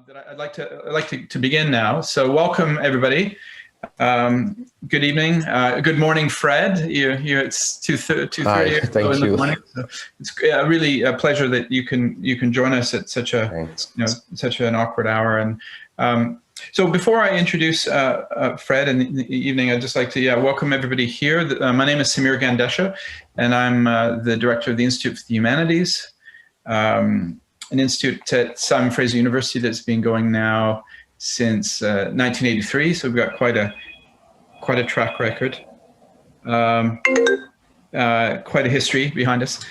I'd like to begin now. So welcome everybody. Good evening. Good morning, Fred. It's 2:30 Hi, thank in the you. morning. So it's really a pleasure that you can join us at such an awkward hour. And so before I introduce Fred in the evening, I'd just like to welcome everybody here. My name is Samir Gandesha, and I'm the director of the Institute for the Humanities. An institute at Simon Fraser University that's been going now since 1983. So we've got quite a track record, quite a history behind us,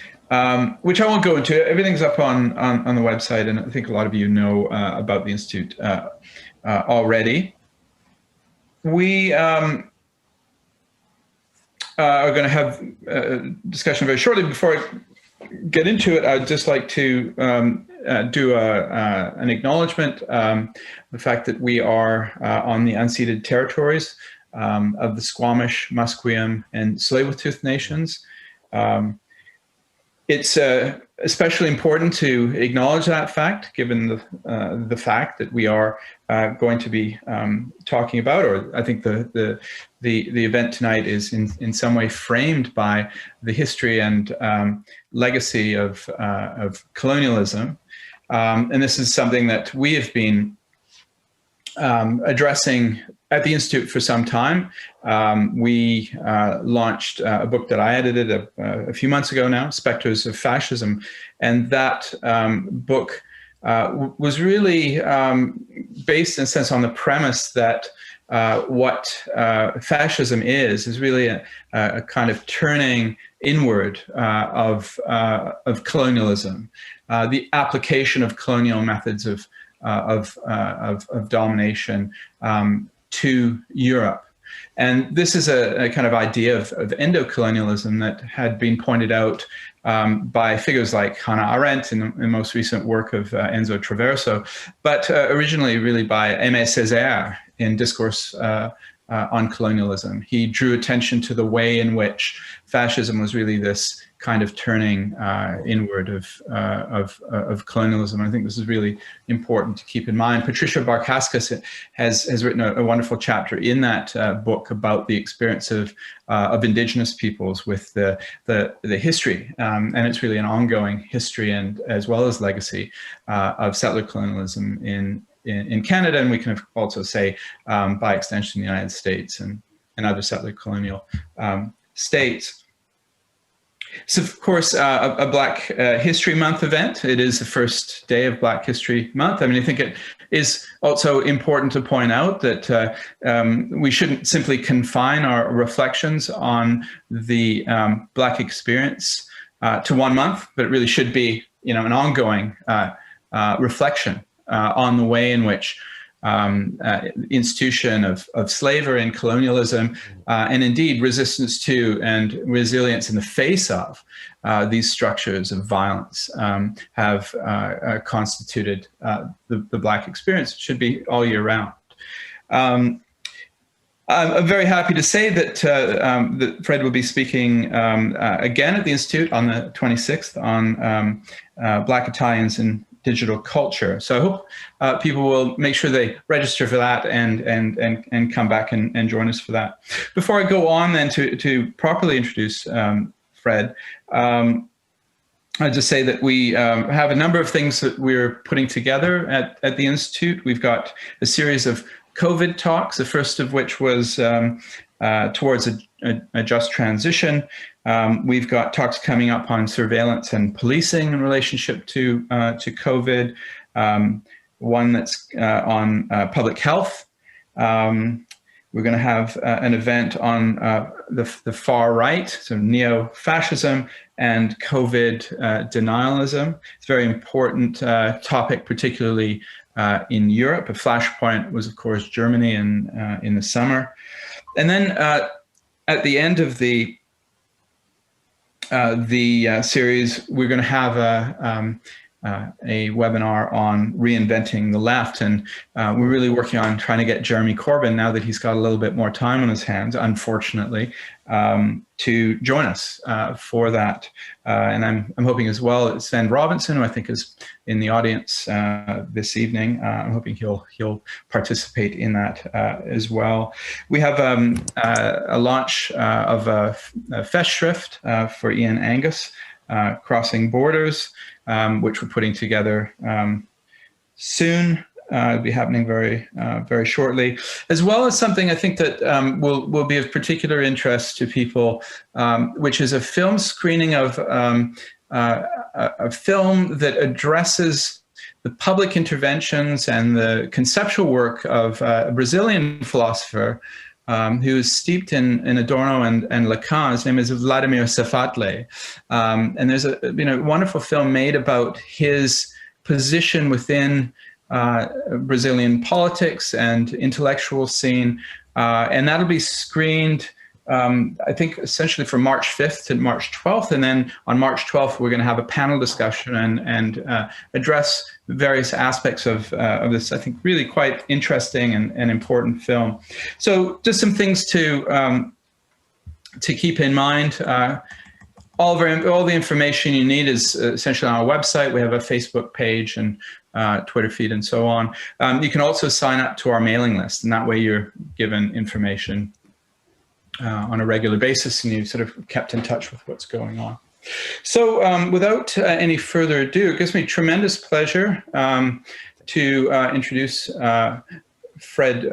which I won't go into. Everything's up on the website, and I think a lot of you know about the institute already. We are going to have a discussion very shortly. Before I get into it, I'd just like to do an acknowledgement, the fact that we are on the unceded territories of the Squamish, Musqueam, and Tsleil-Waututh nations. It's especially important to acknowledge that fact, given the fact that we are going to be talking about, or I think the event tonight is in some way framed by the history and legacy of colonialism, and this is something that we have been addressing at the Institute for some time. We launched a book that I edited a few months ago now, Spectres of Fascism, and that book was really based in a sense on the premise that what fascism is really a kind of turning inward of colonialism, the application of colonial methods of domination to Europe. And this is a kind of idea of Indo-colonialism that had been pointed out by figures like Hannah Arendt in the most recent work of Enzo Traverso, but originally really by Aimé Césaire in Discourse on Colonialism. He drew attention to the way in which fascism was really this kind of turning inward of colonialism. I think this is really important to keep in mind. Patricia Barkaskas has written a wonderful chapter in that book about the experience of indigenous peoples with the history, and it's really an ongoing history and as well as legacy of settler colonialism in Canada, and we can also say by extension the United States and other settler colonial states. So, of course, a Black History Month event. It is the first day of Black History Month. I mean, I think it is also important to point out that we shouldn't simply confine our reflections on the Black experience to 1 month, but it really should be, an ongoing reflection on the way in which institution of slavery and colonialism, and indeed resistance to and resilience in the face of these structures of violence have constituted the Black experience. It should be all year round. I'm very happy to say that Fred will be speaking again at the Institute on the 26th on Black Italians and digital culture. So I hope people will make sure they register for that and come back and join us for that. Before I go on then to properly introduce Fred, I'll just say that we have a number of things that we're putting together at the Institute. We've got a series of COVID talks, the first of which was towards a just transition. We've got talks coming up on surveillance and policing in relationship to COVID. One that's on public health. We're going to have an event on the far right, so neo-fascism and COVID denialism. It's a very important topic, particularly in Europe. A flashpoint was, of course, Germany in the summer. And then at the end of the series, we're going to have a webinar on reinventing the left. And we're really working on trying to get Jeremy Corbyn, now that he's got a little bit more time on his hands, unfortunately, to join us for that. And I'm hoping as well, Sven Robinson, who I think is in the audience this evening, I'm hoping he'll participate in that as well. We have a launch of a Festschrift for Ian Angus, Crossing Borders, which we're putting together soon. It'll be happening very shortly, as well as something I think that will be of particular interest to people, which is a film screening of a film that addresses the public interventions and the conceptual work of a Brazilian philosopher who is steeped in Adorno and Lacan. His name is Vladimir Safatle. And there's a wonderful film made about his position within Brazilian politics and intellectual scene. And that'll be screened, I think, essentially from March 5th to March 12th. And then on March 12th, we're going to have a panel discussion and address various aspects of this, I think, really quite interesting and important film. So just some things to keep in mind. All the information you need is essentially on our website. We have a Facebook page and Twitter feed and so on. You can also sign up to our mailing list, and that way you're given information on a regular basis, and you've sort of kept in touch with what's going on. So without any further ado, it gives me tremendous pleasure to introduce Fred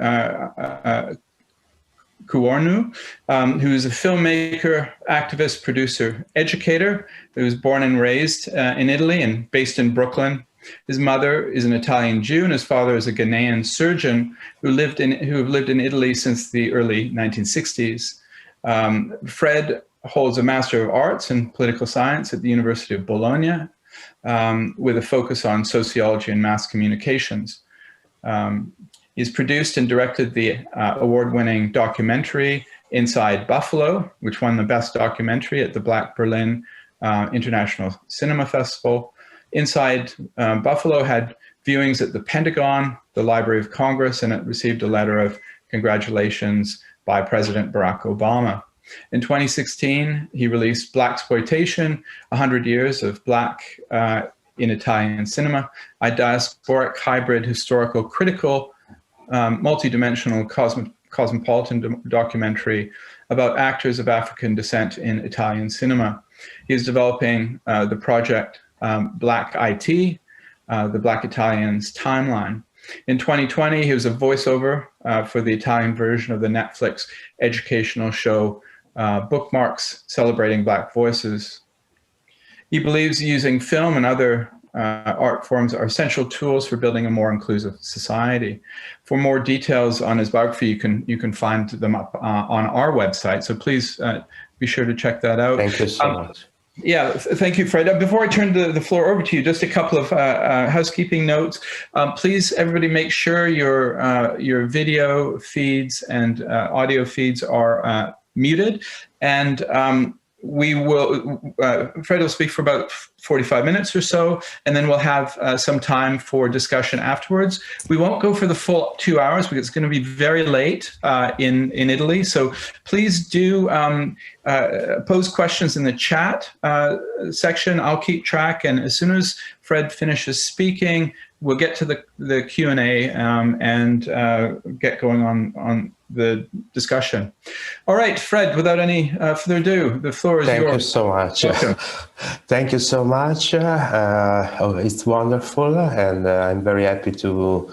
Kuwornu, who is a filmmaker, activist, producer, educator, who was born and raised in Italy and based in Brooklyn. His mother is an Italian Jew, and his father is a Ghanaian surgeon who have lived in Italy since the early 1960s. Fred holds a Master of Arts in Political Science at the University of Bologna, with a focus on sociology and mass communications. He's produced and directed the award-winning documentary Inside Buffalo, which won the Best Documentary at the Black Berlin International Cinema Festival. Inside Buffalo had viewings at the Pentagon, the Library of Congress, and it received a letter of congratulations by President Barack Obama. In 2016, he released Blaxploitation, 100 Years of Black in Italian Cinema, a diasporic, hybrid, historical, critical, multidimensional, cosmopolitan documentary about actors of African descent in Italian cinema. He is developing the project Black IT, the Black Italians Timeline. In 2020, he was a voiceover for the Italian version of the Netflix educational show Bookmarks, Celebrating Black Voices. He believes using film and other art forms are essential tools for building a more inclusive society. For more details on his biography, you can find them up on our website. So please be sure to check that out. Thank you so much. Yeah, thank you, Fred. Before I turn the floor over to you, just a couple of housekeeping notes. Please, everybody, make sure your video feeds and audio feeds are muted, and Fred will speak for about 45 minutes or so, and then we'll have some time for discussion afterwards. We won't go for the full 2 hours because it's going to be very late in Italy. So please do pose questions in the chat section. I'll keep track, and as soon as Fred finishes speaking, we'll get to the Q&A and get going on the discussion. All right, Fred, without any further ado, the floor is yours. Thank you so much. Thank you so much. It's wonderful, and I'm very happy to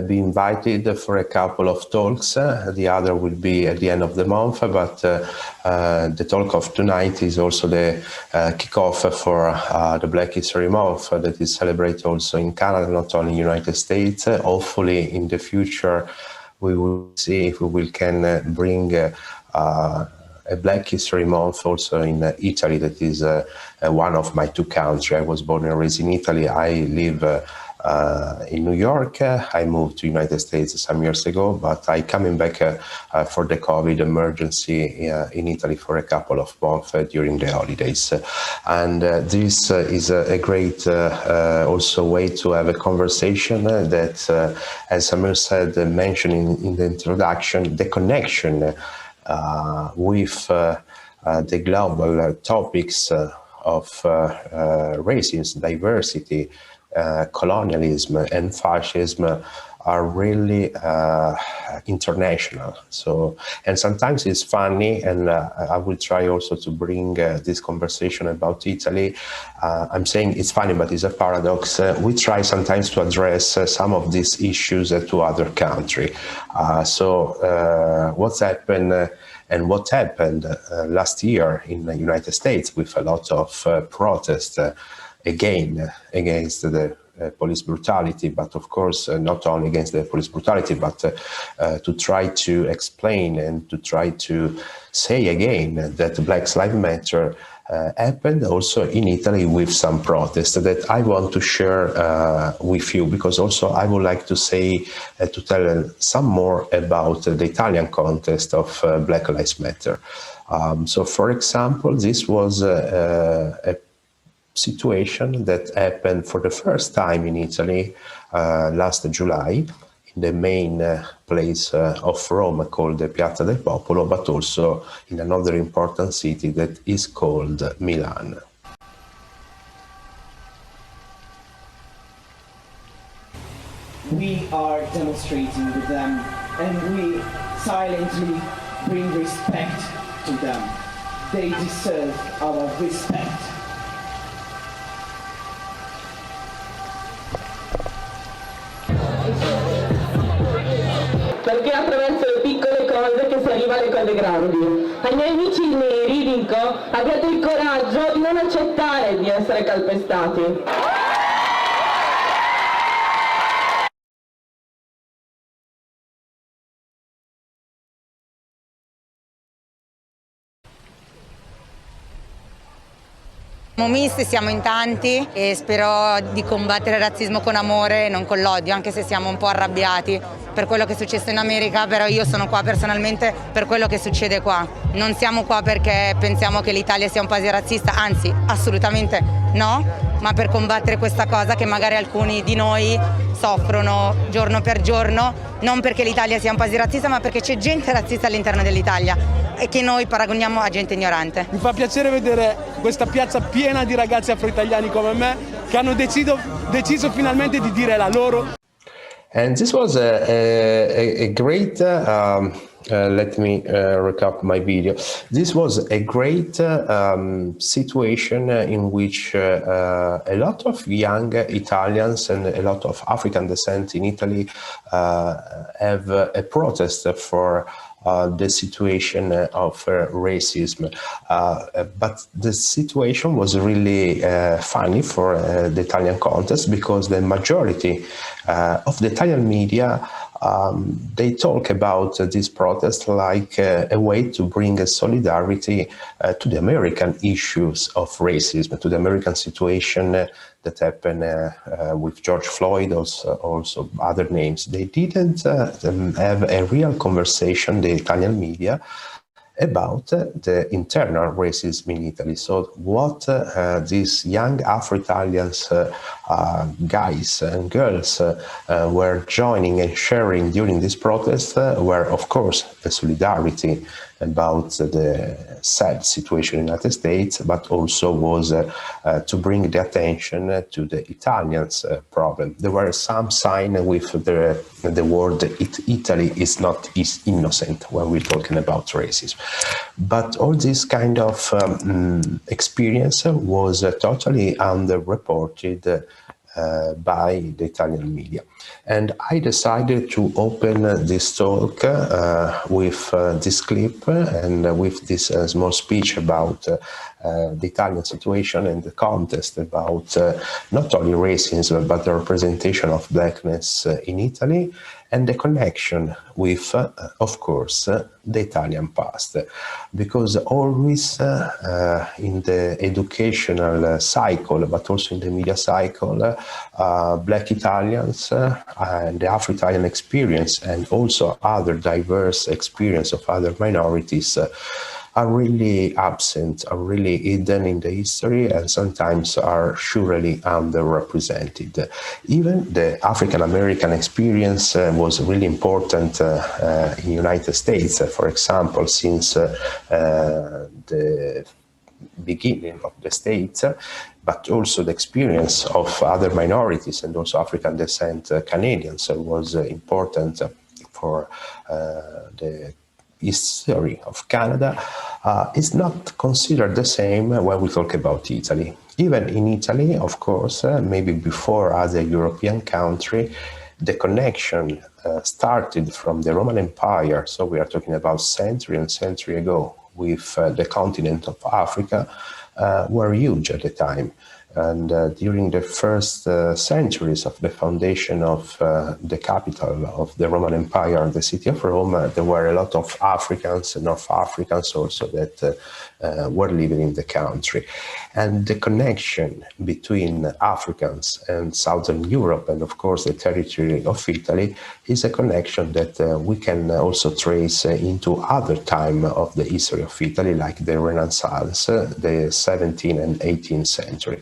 be invited for a couple of talks. The other will be at the end of the month, but the talk of tonight is also the kickoff for the Black History Month that is celebrated also in Canada, not only in the United States. Hopefully in the future, we will see if we can bring a Black History Month also in Italy. That is one of my two countries. I was born and raised in Italy. I live in New York. I moved to United States some years ago, but I coming back for the COVID emergency in Italy for a couple of months during the holidays. And this is a great also way to have a conversation that, as Samir said, mentioned in the introduction, the connection with the global topics of racism, diversity, colonialism and fascism are really international. So, and sometimes it's funny, and I will try also to bring this conversation about Italy. I'm saying it's funny, but it's a paradox. We try sometimes to address some of these issues to other countries. So what's happened and what happened last year in the United States with a lot of protests again against the police brutality, but of course not only against the police brutality, but to try to explain and to try to say again that Black Lives Matter happened also in Italy with some protests that I want to share with you, because also I would like to say, to tell some more about the Italian context of Black Lives Matter. So for example, this was a situation that happened for the first time in Italy last July in the main place of Rome called the Piazza del Popolo, but also in another important city that is called Milan. We are demonstrating with them, and we silently bring respect to them. They deserve our respect. Perché attraverso le piccole cose che si arriva alle cose grandi. Ai miei amici neri dico: abbiate il coraggio di non accettare di essere calpestati. Siamo misti, siamo in tanti e spero di combattere il razzismo con amore e non con l'odio, anche se siamo un po' arrabbiati per quello che è successo in America, però io sono qua personalmente per quello che succede qua. Non siamo qua perché pensiamo che l'Italia sia un paese razzista, anzi assolutamente no, ma per combattere questa cosa che magari alcuni di noi soffrono giorno per giorno, non perché l'Italia sia un paese razzista, ma perché c'è gente razzista all'interno dell'Italia e che noi paragoniamo a gente ignorante. Mi fa piacere vedere questa piazza piena di ragazzi afro-italiani come me che hanno deciso finalmente di dire la loro. And this was a great, let me recap my video. This was a great situation in which a lot of young Italians and a lot of African descent in Italy have a protest for the situation of racism. But the situation was really funny for the Italian context, because the majority of the Italian media they talk about this protest like a way to bring a solidarity to the American issues of racism, to the American situation that happened with George Floyd, also other names. They didn't have a real conversation, the Italian media, about the internal racism in Italy. So what these young Afro-Italians guys and girls were joining and sharing during this protest were, of course, the solidarity about the sad situation in the United States, but also was to bring the attention to the Italians' problem. There were some signs with the word Italy is not innocent when we're talking about racism. But all this kind of experience was totally underreported by the Italian media. And I decided to open this talk with this clip and with this small speech about the Italian situation and the context about not only racism, but the representation of blackness in Italy. and the connection with, of course, the Italian past. Because always in the educational cycle, but also in the media cycle, Black Italians and the Afro-Italian experience, and also other diverse experience of other minorities, are really absent, are really hidden in the history, and sometimes are surely underrepresented. Even the African-American experience was really important in the United States, for example, since the beginning of the state, but also the experience of other minorities and also African descent Canadians was important for the history of Canada. Is not considered the same when we talk about Italy. Even in Italy, of course, maybe before other European country, the connection started from the Roman Empire, so we are talking about century and century ago, with the continent of Africa, were huge at the time. And during the first centuries of the foundation of the capital of the Roman Empire, the city of Rome, there were a lot of Africans and North Africans also that were living in the country. And the connection between Africans and Southern Europe, and of course the territory of Italy, is a connection that we can also trace into other time of the history of Italy, like the Renaissance, the 17th and 18th century.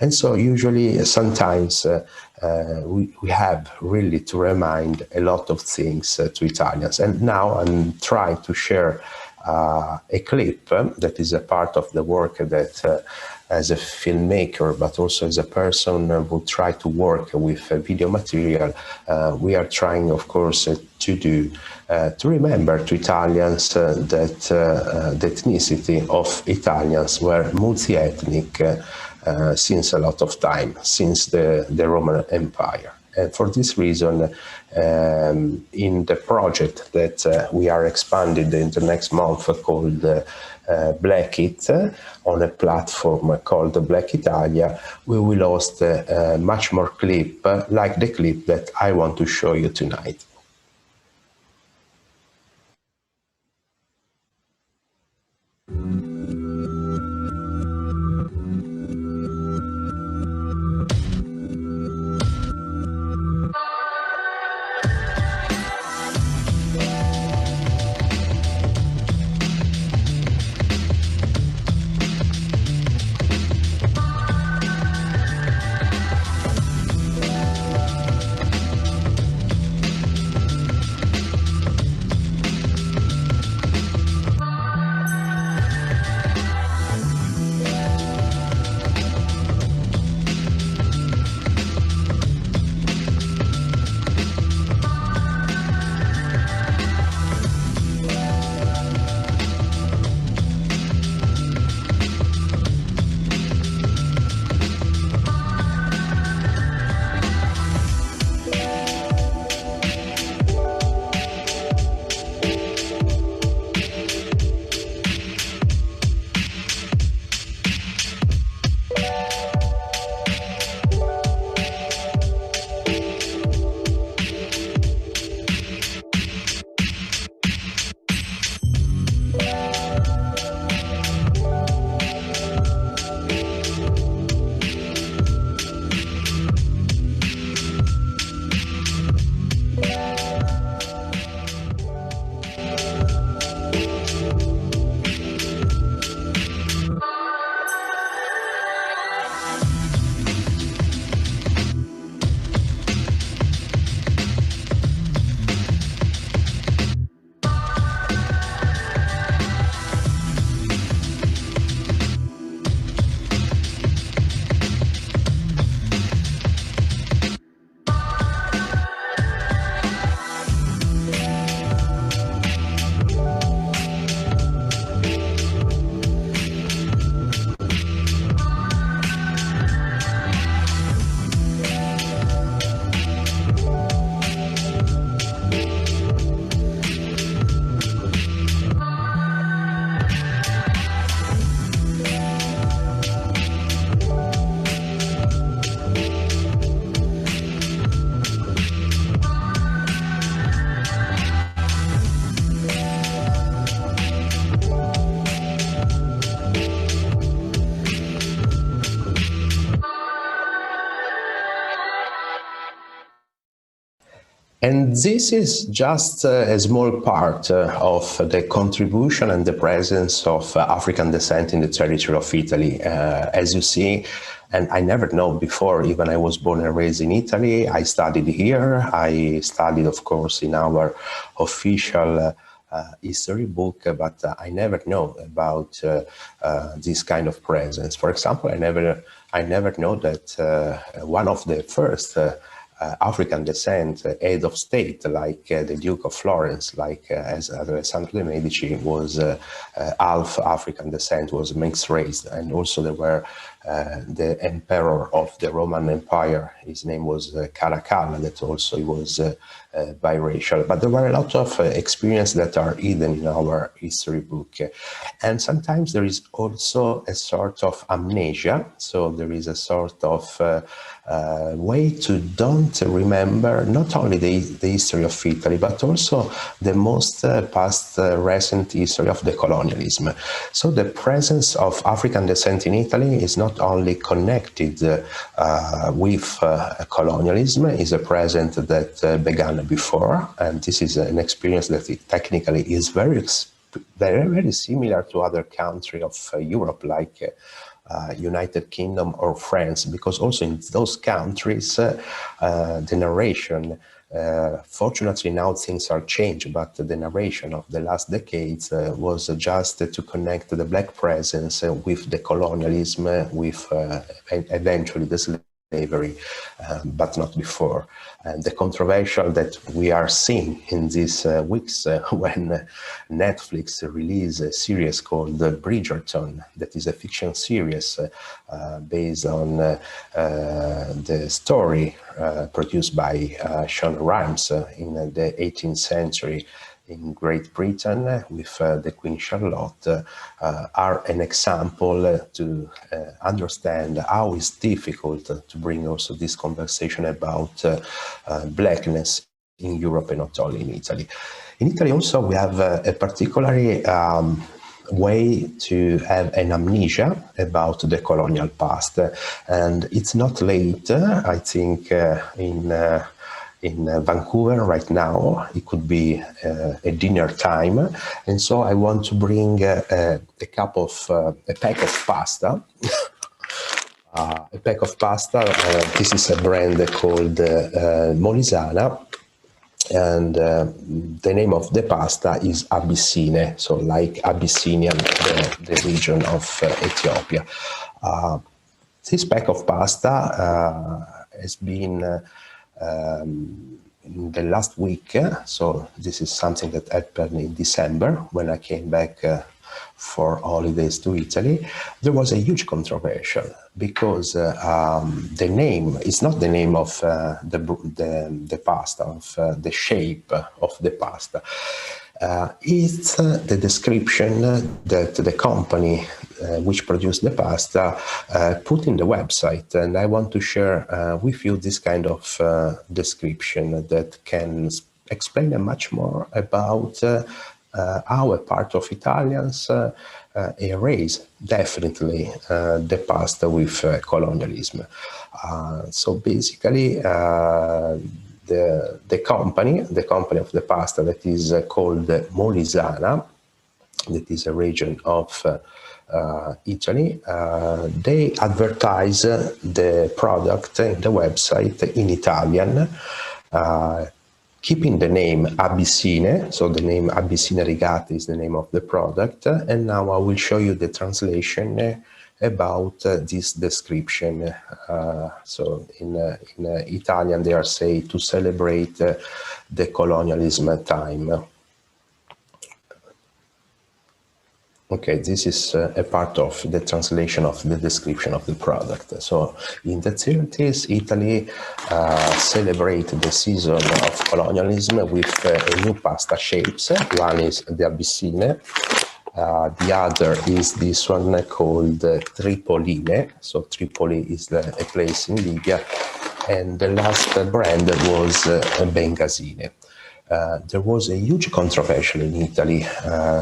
And so usually sometimes we have really to remind a lot of things to Italians. And now I'm trying to share a clip that is a part of the work that as a filmmaker, but also as a person who try to work with video material, we are trying, of course, to do, to remember to Italians that the ethnicity of Italians were multi-ethnic since a lot of time, since the Roman Empire. And for this reason, in the project that we are expanding in the next month called Black It, on a platform called Black Italia, we will host much more clip, like the clip that I want to show you tonight. And this is just a small part of the contribution and the presence of African descent in the territory of Italy. As you see, and I never know before, even I was born and raised in Italy, I studied here, I studied, of course, in our official history book, but I never know about this kind of presence. For example, I never know that one of the first African descent head of state, like the Duke of Florence, like as Alessandro de' Medici, was half African descent, was mixed race, and also there were the emperor of the Roman Empire. His name was Caracalla, that also he was biracial. But there were a lot of experiences that are hidden in our history book, and sometimes there is also a sort of amnesia. So there is a sort of way to don't remember not only the history of Italy, but also the most past recent history of the colonialism. So the presence of African descent in Italy is not only connected with colonialism, is a presence that began before, and this is an experience that technically is very similar to other countries of Europe, like United Kingdom or France, because also in those countries the narration, fortunately now things are changed, but the narration of the last decades was just to connect the black presence with the colonialism, with eventually the slavery, but not before. And the controversial that we are seeing in these weeks when Netflix released a series called Bridgerton, that is a fiction series based on the story produced by Sean Rhimes in the 18th century in Great Britain with the Queen Charlotte, are an example to understand how it's difficult to bring also this conversation about blackness in Europe and not only in Italy. In Italy also we have a particularly way to have an amnesia about the colonial past, and it's not late, I think, in Vancouver right now. It could be a dinner time, and so I want to bring a pack of pasta. A pack of pasta. This is a brand called Molisana, and the name of the pasta is Abyssine, so like Abyssinian, the region of Ethiopia. This pack of pasta has been in the last week, so this is something that happened in December when I came back for holidays to Italy. There was a huge controversy because the name is not the name of the pasta, of the shape of the pasta. It's the description that the company which produced the pasta put in the website, and I want to share with you this kind of description that can explain much more about how a part of Italians erase definitely the past with colonialism. So basically, the company of the pasta that is called Molisana, that is a region of Italy, they advertise the product in the website in Italian, keeping the name Abyssine, so the name Abyssine Rigate is the name of the product, and now I will show you the translation about this description. So in Italian they are saying to celebrate the colonialism time. Okay, this is a part of the translation of the description of the product. So in the 30s, Italy celebrated the season of colonialism with a new pasta shapes. One is the Abyssine. The other is this one called Tripoline. So Tripoli is a place in Libya. And the last brand was Bengazine. There was a huge controversy in Italy.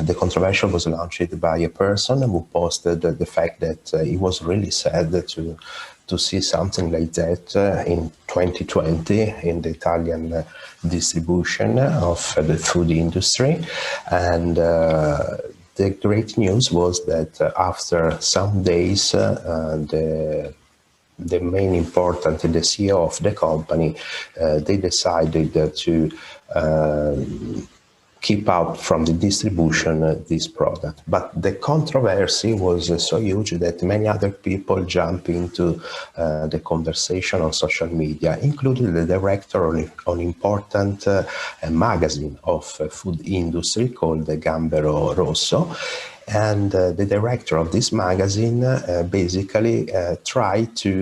The controversy was launched by a person who posted the fact that he was really sad to to see something like that in 2020 in the Italian distribution of the food industry. And the great news was that after some days, the main important, the CEO of the company, they decided to keep out from the distribution this product. But the controversy was so huge that many other people jumped into the conversation on social media, including the director on important magazine of food industry called Gambero Rosso. And the director of this magazine basically tried to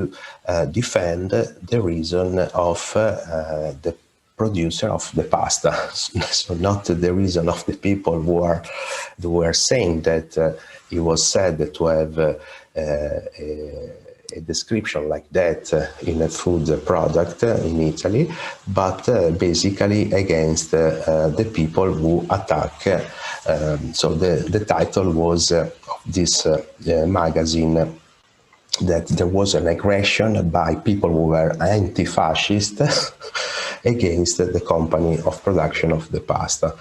defend the reason of the producer of the pasta. So not the reason of the people who were saying that it was said to have a description like that in a food product in Italy, but basically against the people who attack. So the title was of this magazine that there was an aggression by people who were anti-fascist against the company of production of the pasta.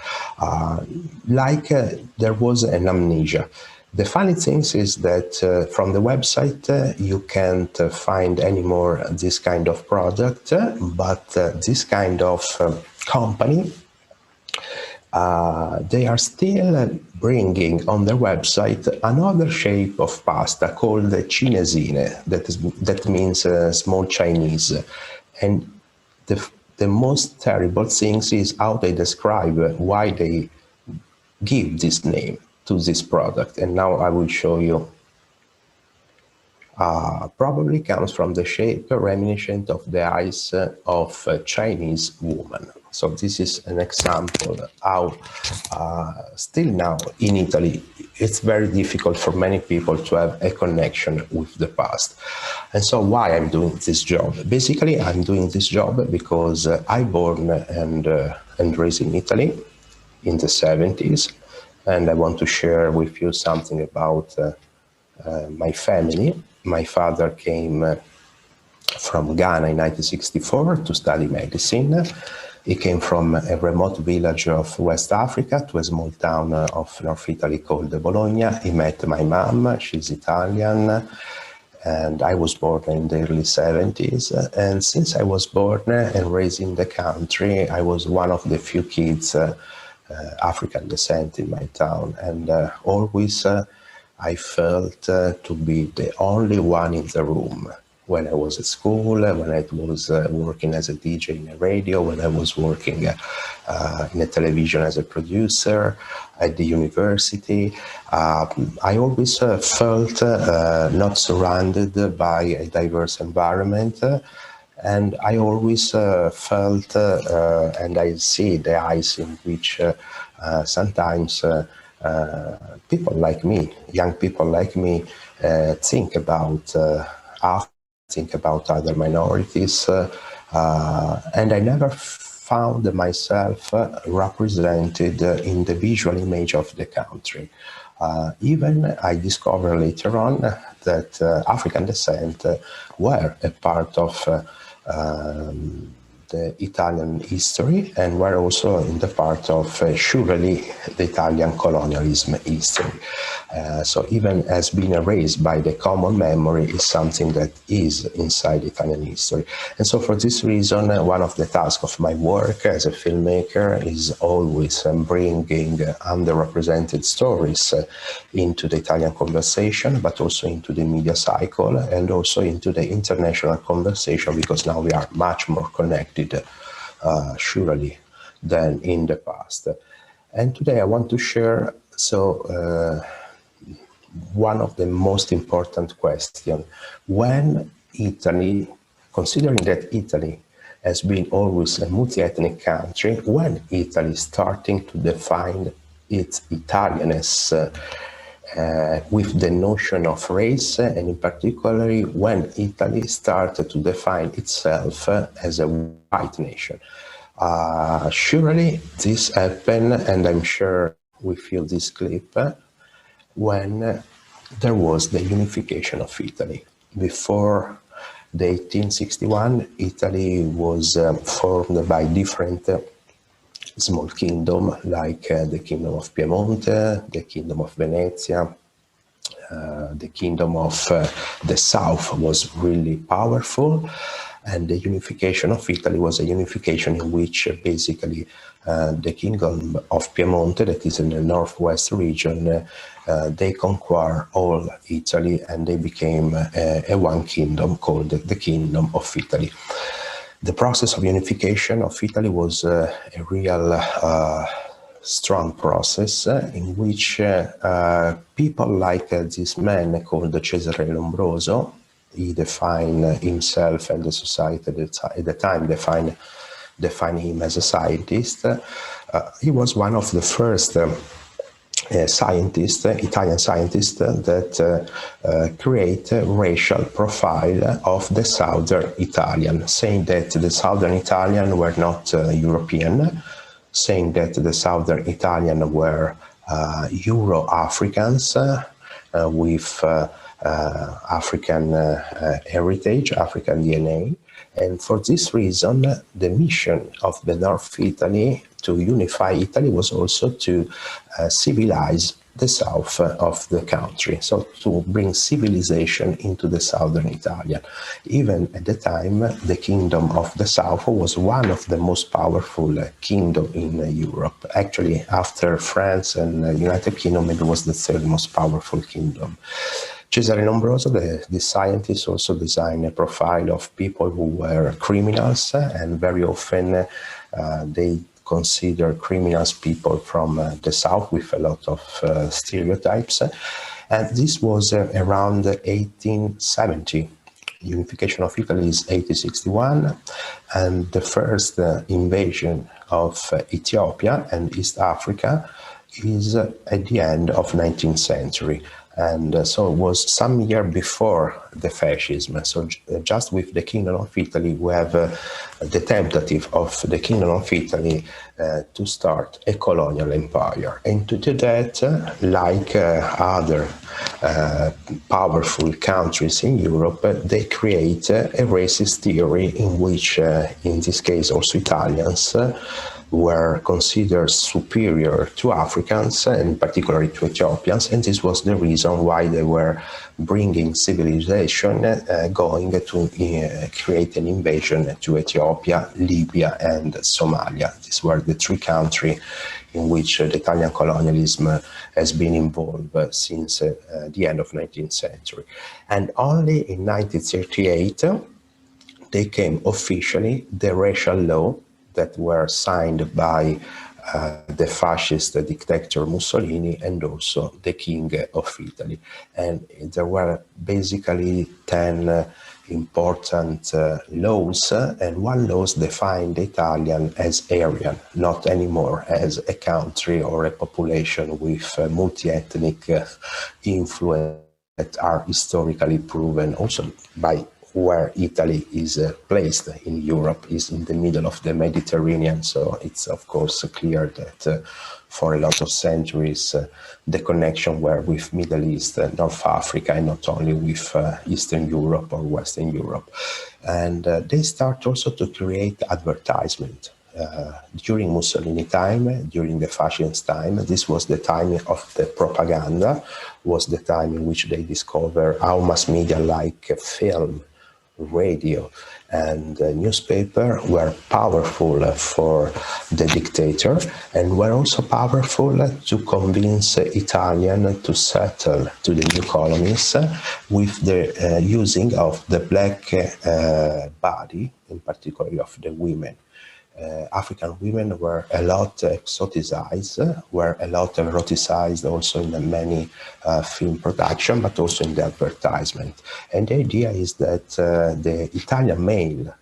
There was an amnesia. The funny thing is that from the website you can't find anymore this kind of product, but this kind of company, they are still bringing on their website another shape of pasta called cinesine, that means small Chinese. And the most terrible thing is how they describe why they give this name to this product. And now I will show you. Probably comes from the shape reminiscent of the eyes of a Chinese woman. So this is an example how still now in Italy it's very difficult for many people to have a connection with the past. And so why I'm doing this job? Basically, I'm doing this job because I born and raised in Italy in the 70s, and I want to share with you something about my family. My father came from Ghana in 1964 to study medicine. He came from a remote village of West Africa to a small town of North Italy called Bologna. He met my mom, she's Italian, and I was born in the early 70s. And since I was born and raised in the country, I was one of the few kids African descent in my town. And always I felt to be the only one in the room. When I was at school, when I was working as a DJ in a radio, when I was working in a television as a producer, at the university, I always felt not surrounded by a diverse environment. And I always felt, and I see the eyes in which sometimes people like me, young people like me, think about think about other minorities, and I never found myself represented in the visual image of the country. Even I discovered later on that African descent were a part of the Italian history and were also in the part of surely the Italian colonialism history. So even as being erased by the common memory is something that is inside Italian history. And so for this reason, one of the tasks of my work as a filmmaker is always bringing underrepresented stories into the Italian conversation, but also into the media cycle and also into the international conversation, because now we are much more connected, surely, than in the past. And today I want to share one of the most important questions. When Italy, considering that Italy has been always a multi-ethnic country, when Italy is starting to define its Italianness with the notion of race, and in particular when Italy started to define itself as a white nation. Surely this happened, and I'm sure we feel this clip, when there was the unification of Italy. Before the 1861, Italy was formed by different small kingdoms, like the Kingdom of Piemonte, the Kingdom of Venezia. The Kingdom of the South was really powerful, and the unification of Italy was a unification in which basically the Kingdom of Piemonte, that is in the northwest region, they conquer all Italy, and they became a one kingdom called the Kingdom of Italy. The process of unification of Italy was a real strong process in which people like this man called Cesare Lombroso, he defined himself and the society at the time defined him as a scientist. He was one of the first Italian scientists that create a racial profile of the Southern Italian, saying that the Southern Italian were not European, saying that the Southern Italian were Euro-Africans with African heritage, African DNA. And for this reason, the mission of the North Italy to unify Italy was also to civilize the south of the country, so to bring civilization into the Southern Italian. Even at the time, the Kingdom of the South was one of the most powerful kingdoms in Europe. Actually, after France and the United Kingdom, it was the third most powerful kingdom. Cesare Lombroso, the scientist, also designed a profile of people who were criminals, and very often they consider criminals people from the South with a lot of stereotypes. And this was around 1870. Unification of Italy is 1861, and the first invasion of Ethiopia and East Africa is at the end of 19th century. And so it was some year before the fascism. So just with the Kingdom of Italy, we have the tentative of the Kingdom of Italy to start a colonial empire. And to do that, like other powerful countries in Europe, they create a racist theory in which, in this case, also Italians were considered superior to Africans, and particularly to Ethiopians, and this was the reason why they were bringing civilization, going to create an invasion to Ethiopia, Libya, and Somalia. These were the three countries in which the Italian colonialism has been involved since the end of 19th century. And only in 1938, they came officially the racial law that were signed by the fascist dictator Mussolini and also the King of Italy. And there were basically 10 important laws, and one law defined the Italian as Aryan, not anymore as a country or a population with multi-ethnic influence that are historically proven also by where Italy is placed in Europe, is in the middle of the Mediterranean. So it's of course clear that for a lot of centuries the connection were with Middle East, North Africa, and not only with Eastern Europe or Western Europe. And they start also to create advertisement. During Mussolini time, during the fascist time, this was the time of the propaganda, was the time in which they discover how mass media like film, radio, and newspaper were powerful for the dictator, and were also powerful to convince Italians to settle to the new colonies with the using of the black body, in particular of the women. African women were a lot exoticized, were a lot eroticized also in the many film production, but also in the advertisement. And the idea is that the Italian male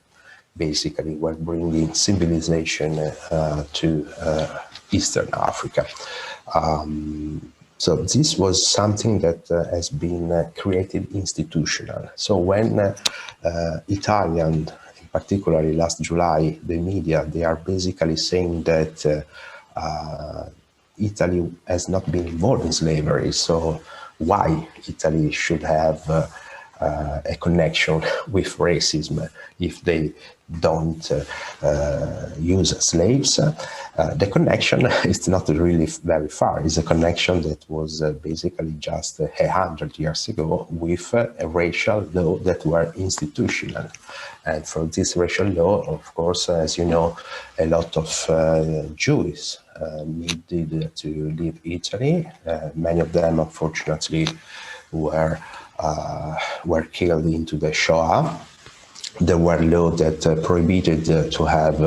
basically were bringing civilization to Eastern Africa. So this was something that has been created institutional. So when Italian, particularly last July, the media, they are basically saying that Italy has not been involved in slavery, so why Italy should have a connection with racism if they don't use slaves. The connection is not really very far. It's a connection that was basically just 100 years ago with a racial law that were institutional. And for this racial law, of course, as you know, a lot of Jews needed to leave Italy. Many of them, unfortunately, were killed into the Shoah. There were laws that prohibited to have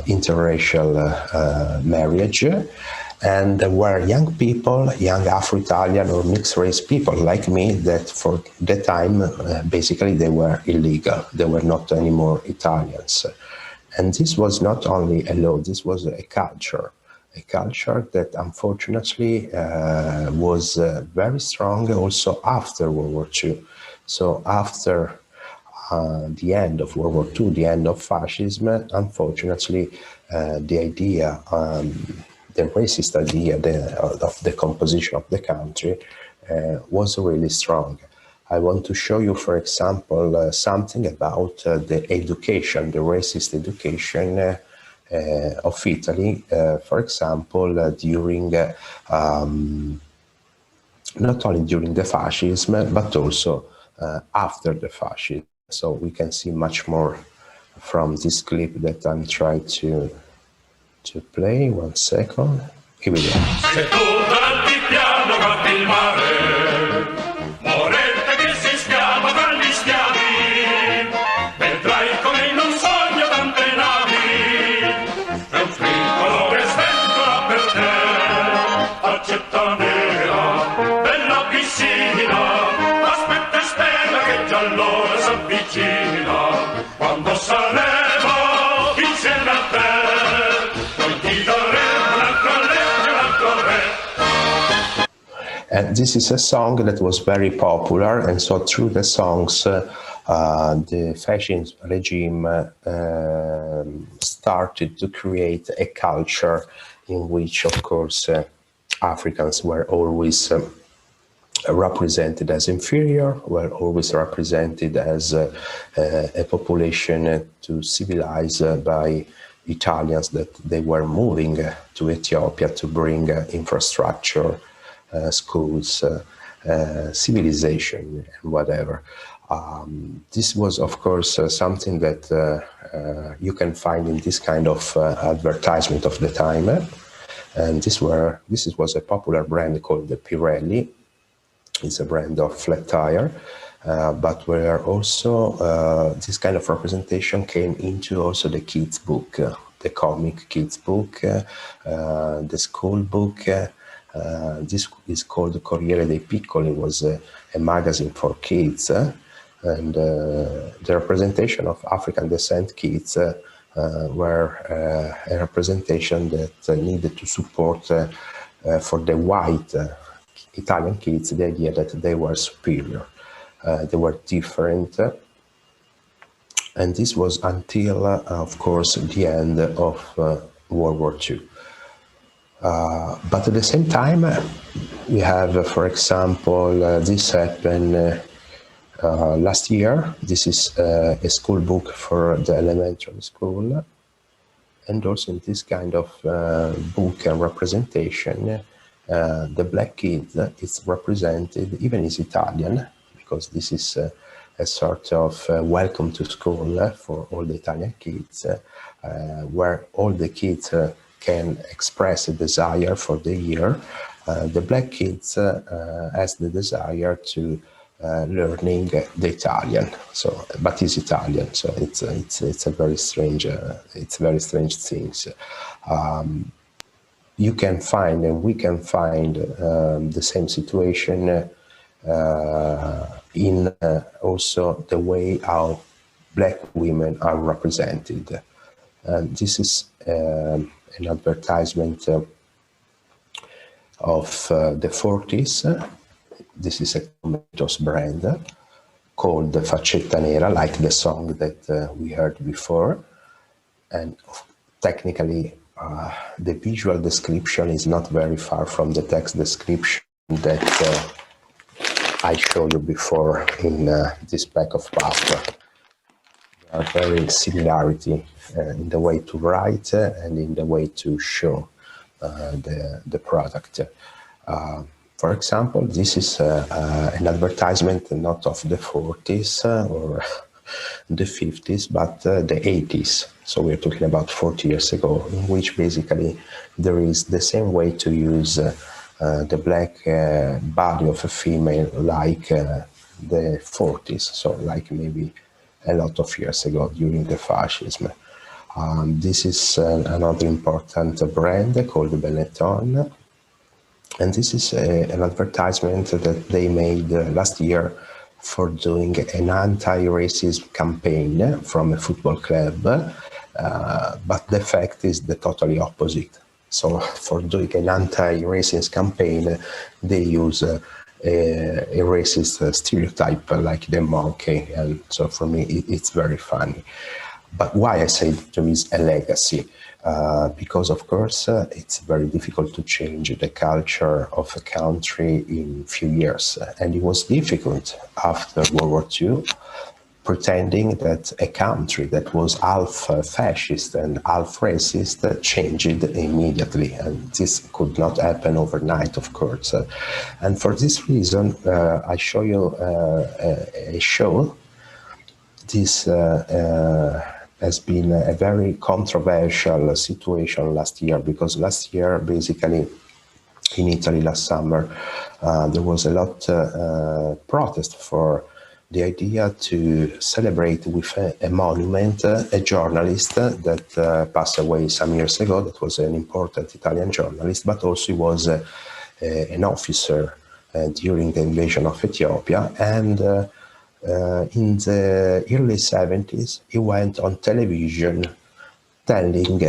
interracial marriage. And there were young people, young Afro-Italian or mixed-race people like me that for the time, basically they were illegal. They were not anymore Italians. And this was not only a law, this was a culture that unfortunately was very strong also after World War II. So after the end of World War II, the end of fascism, unfortunately, the idea, the racist idea of the composition of the country was really strong. I want to show you, for example, something about the education, the racist education of Italy, for example, during, not only during the fascism, but also after the fascism. So we can see much more from this clip that I'm trying to play. 1 second. Here we go. Se tu dall'altipiano guardi il mare, morente che si schiava tra gli schiavi, vedrai come in un sogno tante navi, e un tricolore sventola per te, accetta nera, bella piscina, aspetta e spera che già l'ora s'avvicina, quando saremo insieme a te. And this is a song that was very popular, and so through the songs, the fascist regime started to create a culture in which, of course, Africans were always represented as inferior, were always represented as a population to civilize by Italians, that they were moving to Ethiopia to bring infrastructure, schools, civilization, and whatever. This was, of course, something that you can find in this kind of advertisement of the time. And this was a popular brand called the Pirelli. It's a brand of flat tire. But where also this kind of representation came into also the kids' book, the comic kids' book, the school book. This is called Corriere dei Piccoli, was a magazine for kids, and the representation of African descent kids were a representation that needed to support for the white Italian kids the idea that they were superior, they were different, and this was until, of course, the end of World War II. But at the same time, we have, for example, this happened last year. This is a school book for the elementary school. And also in this kind of book and representation, the black kid is represented, even is Italian, because this is a sort of welcome to school for all the Italian kids, where all the kids can express a desire for the year. The black kids has the desire to learning the Italian. So, but it's Italian, so it's a very strange things. You can find, and we can find the same situation in also the way how black women are represented. And this is an advertisement of the 40s. This is a tomatoes brand called the Faccetta Nera, like the song that we heard before. And technically, the visual description is not very far from the text description that I showed you before in this pack of pasta. There are very similarity in the way to write and in the way to show the product. For example, this is an advertisement not of the 40s or the 50s, but the 80s. So we're talking about 40 years ago, in which basically there is the same way to use the black body of a female like the 40s, so like maybe a lot of years ago during the fascism. This is another important brand called Benetton. And this is an advertisement that they made last year for doing an anti-racism campaign from a football club, but the fact is the totally opposite. So for doing an anti-racist campaign, they use a racist stereotype like the monkey, and so for me it's very funny. But why I say there is a legacy? Because of course it's very difficult to change the culture of a country in a few years, and it was difficult after World War II, pretending that a country that was half fascist and half racist changed immediately, and this could not happen overnight, of course. And for this reason, I show you a show. This has been a very controversial situation last year, because last year, basically, in Italy last summer, there was a lot protest for the idea to celebrate with a monument a journalist that passed away some years ago, that was an important Italian journalist, but also was an officer during the invasion of Ethiopia. And in the early 70s, he went on television telling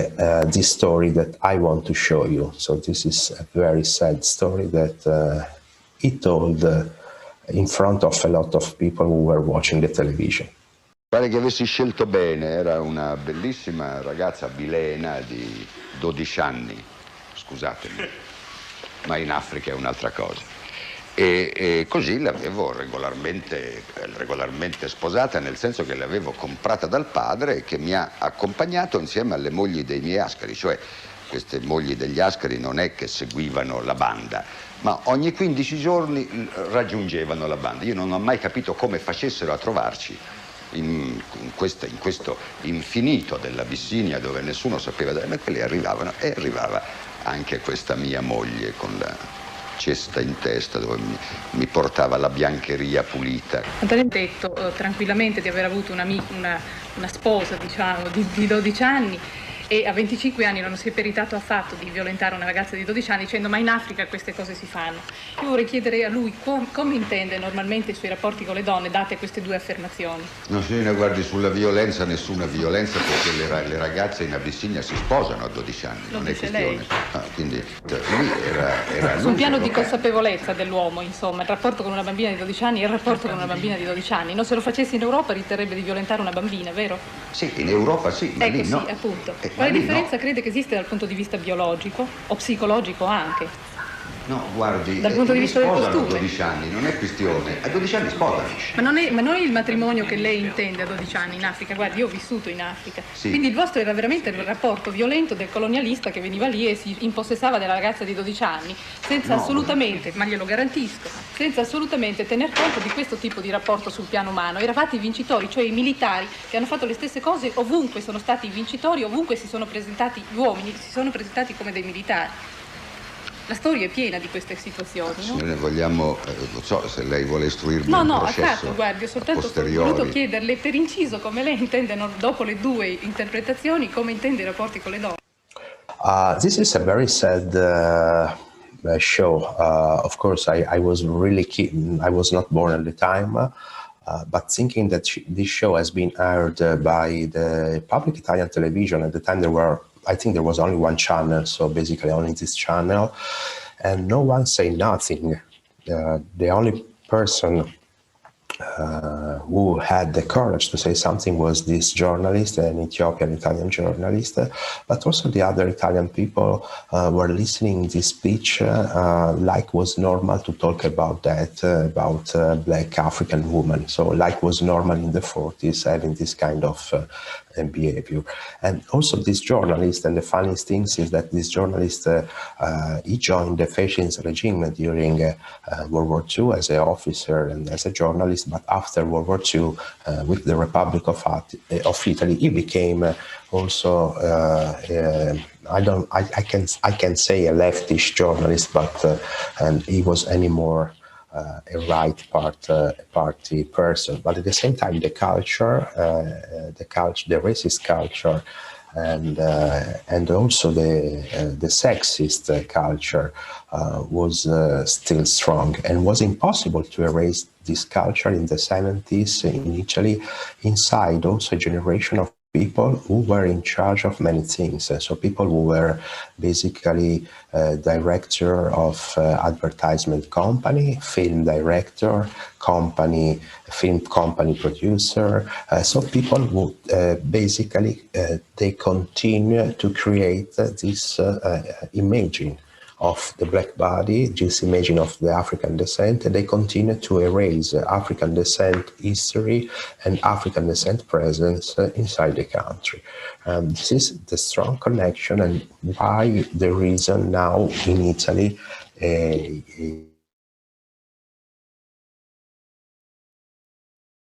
this story that I want to show you. So this is a very sad story that he told in front of a lot of people who were watching the television. Pare che avessi scelto bene, era una bellissima ragazza bilena di 12 anni, scusatemi, ma in Africa è un'altra cosa. E così l'avevo regolarmente sposata, nel senso che l'avevo comprata dal padre e che mi ha accompagnato insieme alle mogli dei miei ascari, cioè queste mogli degli ascari non è che seguivano la banda, ma ogni 15 giorni raggiungevano la banda. Io non ho mai capito come facessero a trovarci in questo infinito dell'Abissinia dove nessuno sapeva dove, ma quelli arrivavano, e arrivava anche questa mia moglie con la cesta in testa dove mi portava la biancheria pulita. Antonio ha detto tranquillamente di aver avuto una sposa, diciamo, di 12 anni, e a 25 anni non si è peritato affatto di violentare una ragazza di 12 anni, dicendo ma in Africa queste cose si fanno. Io vorrei chiedere a lui come intende normalmente i suoi rapporti con le donne, date queste due affermazioni. No, signora, guardi, sulla violenza nessuna violenza, perché le ragazze in Abissinia si sposano a 12 anni, non è questione. No, quindi lui era su un piano di consapevolezza dell'uomo, insomma, il rapporto con una bambina di 12 anni è il rapporto con una bambina di 12 anni. Non se lo facesse in Europa riterrebbe di violentare una bambina, vero? Sì, in Europa sì, ma lì no. Sì, appunto. Quale differenza crede che esiste dal punto di vista biologico o psicologico anche? No, guardi, dal punto di vista del costume. A 12 anni, non è questione, a 12 anni sposano. Ma non è il matrimonio che lei intende a 12 anni in Africa, guardi, io ho vissuto in Africa, sì. Quindi il vostro era veramente il rapporto violento del colonialista che veniva lì e si impossessava della ragazza di 12 anni, senza assolutamente, ma glielo garantisco, senza assolutamente tener conto di questo tipo di rapporto sul piano umano. Eravate i vincitori, cioè i militari che hanno fatto le stesse cose ovunque, sono stati i vincitori, ovunque si sono presentati gli uomini, si sono presentati come dei militari. La storia è piena di queste situazioni, no? Signore, vogliamo, non so se lei vuole istruirmi un processo affatto, guardi, ho soltanto voluto chiederle per inciso come lei intende, dopo le due interpretazioni, come intende i rapporti con le donne. This is a very sad show. Of course, I was really I was not born at the time, but thinking that this show has been aired by the public Italian television, at the time I think there was only one channel, so basically only this channel, and no one said nothing. The only person who had the courage to say something was this journalist, an Ethiopian Italian journalist, but also the other Italian people were listening to this speech like was normal to talk about that, about black African women. So like was normal in the 40s having this kind of behavior. And also this journalist, and the funniest thing is that this journalist, he joined the fascist regime during World War II as an officer and as a journalist, but after World War II, with the Republic of Italy, he became also, I can say a leftish journalist, but and he was anymore a right party person, but at the same time, the culture, the racist culture, and also the sexist culture was still strong, and was impossible to erase this culture in the 70s in Italy, inside also a generation of people who were in charge of many things. So people who were basically director of advertisement company, film director, film company producer. So people who basically they continue to create this imaging of the black body, this imaging of the African descent, and they continue to erase African descent history and African descent presence inside the country. This is the strong connection, and why the reason now in Italy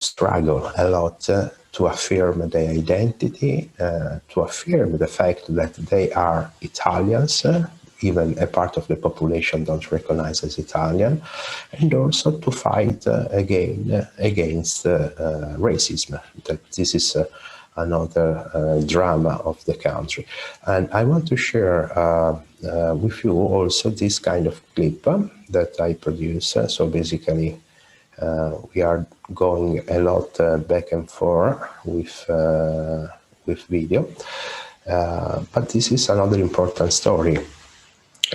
struggle a lot to affirm their identity, to affirm the fact that they are Italians, even a part of the population don't recognize as Italian, and also to fight against racism. That this is another drama of the country. And I want to share with you also this kind of clip that I produce. So basically, we are going a lot back and forth with video, but this is another important story.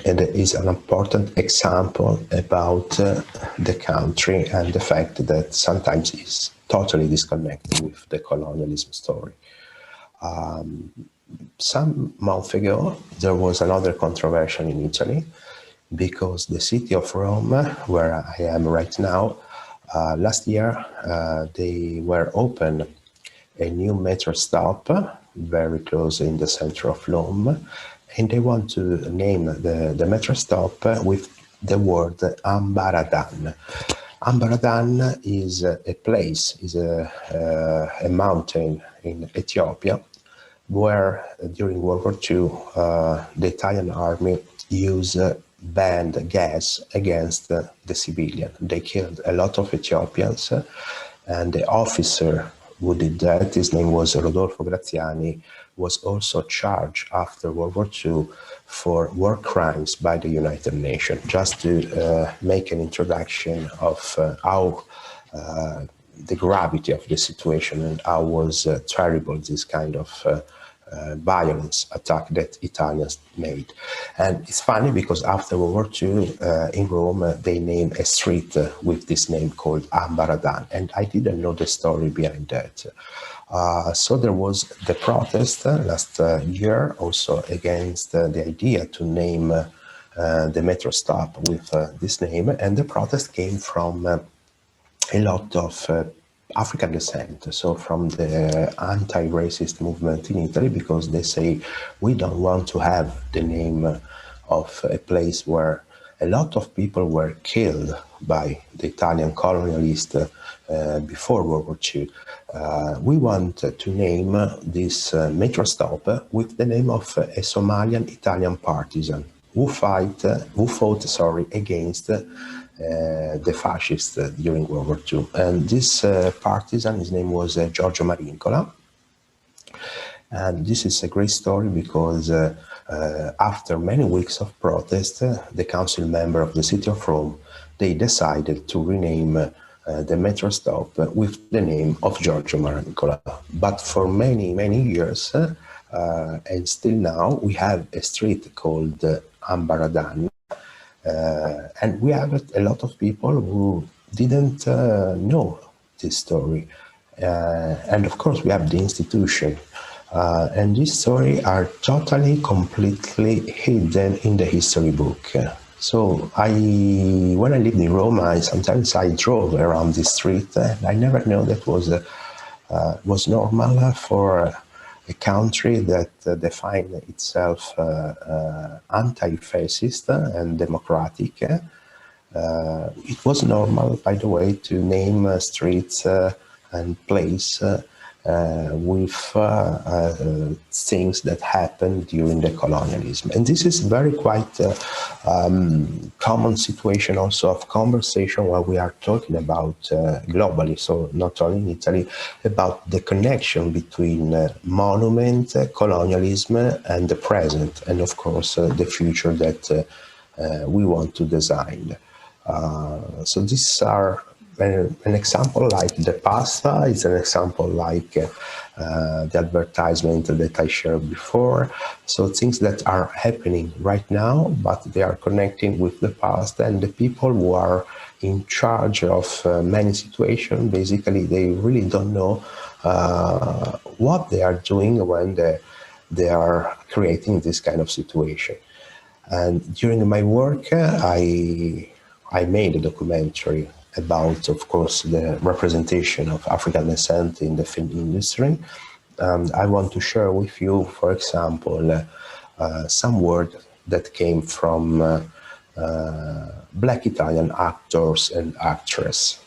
And it is an important example about the country and the fact that sometimes it's totally disconnected with the colonialism story. Some months ago, there was another controversy in Italy because the city of Rome, where I am right now, last year they were open a new metro stop very close in the center of Rome, and they want to name the metro stop with the word Ambaradan. Ambaradan is a place, is a mountain in Ethiopia, where during World War II the Italian army used banned gas against the civilian. They killed a lot of Ethiopians, and the officer who did that, his name was Rodolfo Graziani, was also charged after World War II for war crimes by the United Nations. Just to make an introduction of how the gravity of the situation and how was terrible this kind of violence attack that Italians made. And it's funny because after World War II in Rome, they named a street with this name called Ambaradan, and I didn't know the story behind that. So there was the protest last year also against the idea to name the metro stop with this name, and the protest came from a lot of African descent, so from the anti-racist movement in Italy, because they say we don't want to have the name of a place where a lot of people were killed by the Italian colonialists before World War II. We want to name this metro stop with the name of a Somalian Italian partisan who fought against the fascists during World War II. And this partisan, his name was Giorgio Marincola. And this is a great story because after many weeks of protest, the council member of the city of Rome, they decided to rename the metro stop with the name of Giorgio Marincola. But for many, many years, and still now, we have a street called Ambaradan. And we have a lot of people who didn't know this story. And of course, we have the institution. And these stories are totally, completely hidden in the history book. So when I lived in Rome, sometimes I drove around the street, and I never knew that was normal for a country that defined itself anti-fascist and democratic. It was normal, by the way, to name streets and places with things that happened during the colonialism. And this is very quite common situation also of conversation when we are talking about globally, so not only in Italy, about the connection between monument, colonialism, and the present, and of course the future that we want to design. So these are an example like the pasta, is an example like the advertisement that I shared before. So things that are happening right now, but they are connecting with the past, and the people who are in charge of many situations, basically they really don't know what they are doing when they are creating this kind of situation. And during my work, I made a documentary about, of course, the representation of African descent in the film industry. I want to share with you, for example, some words that came from black Italian actors and actresses.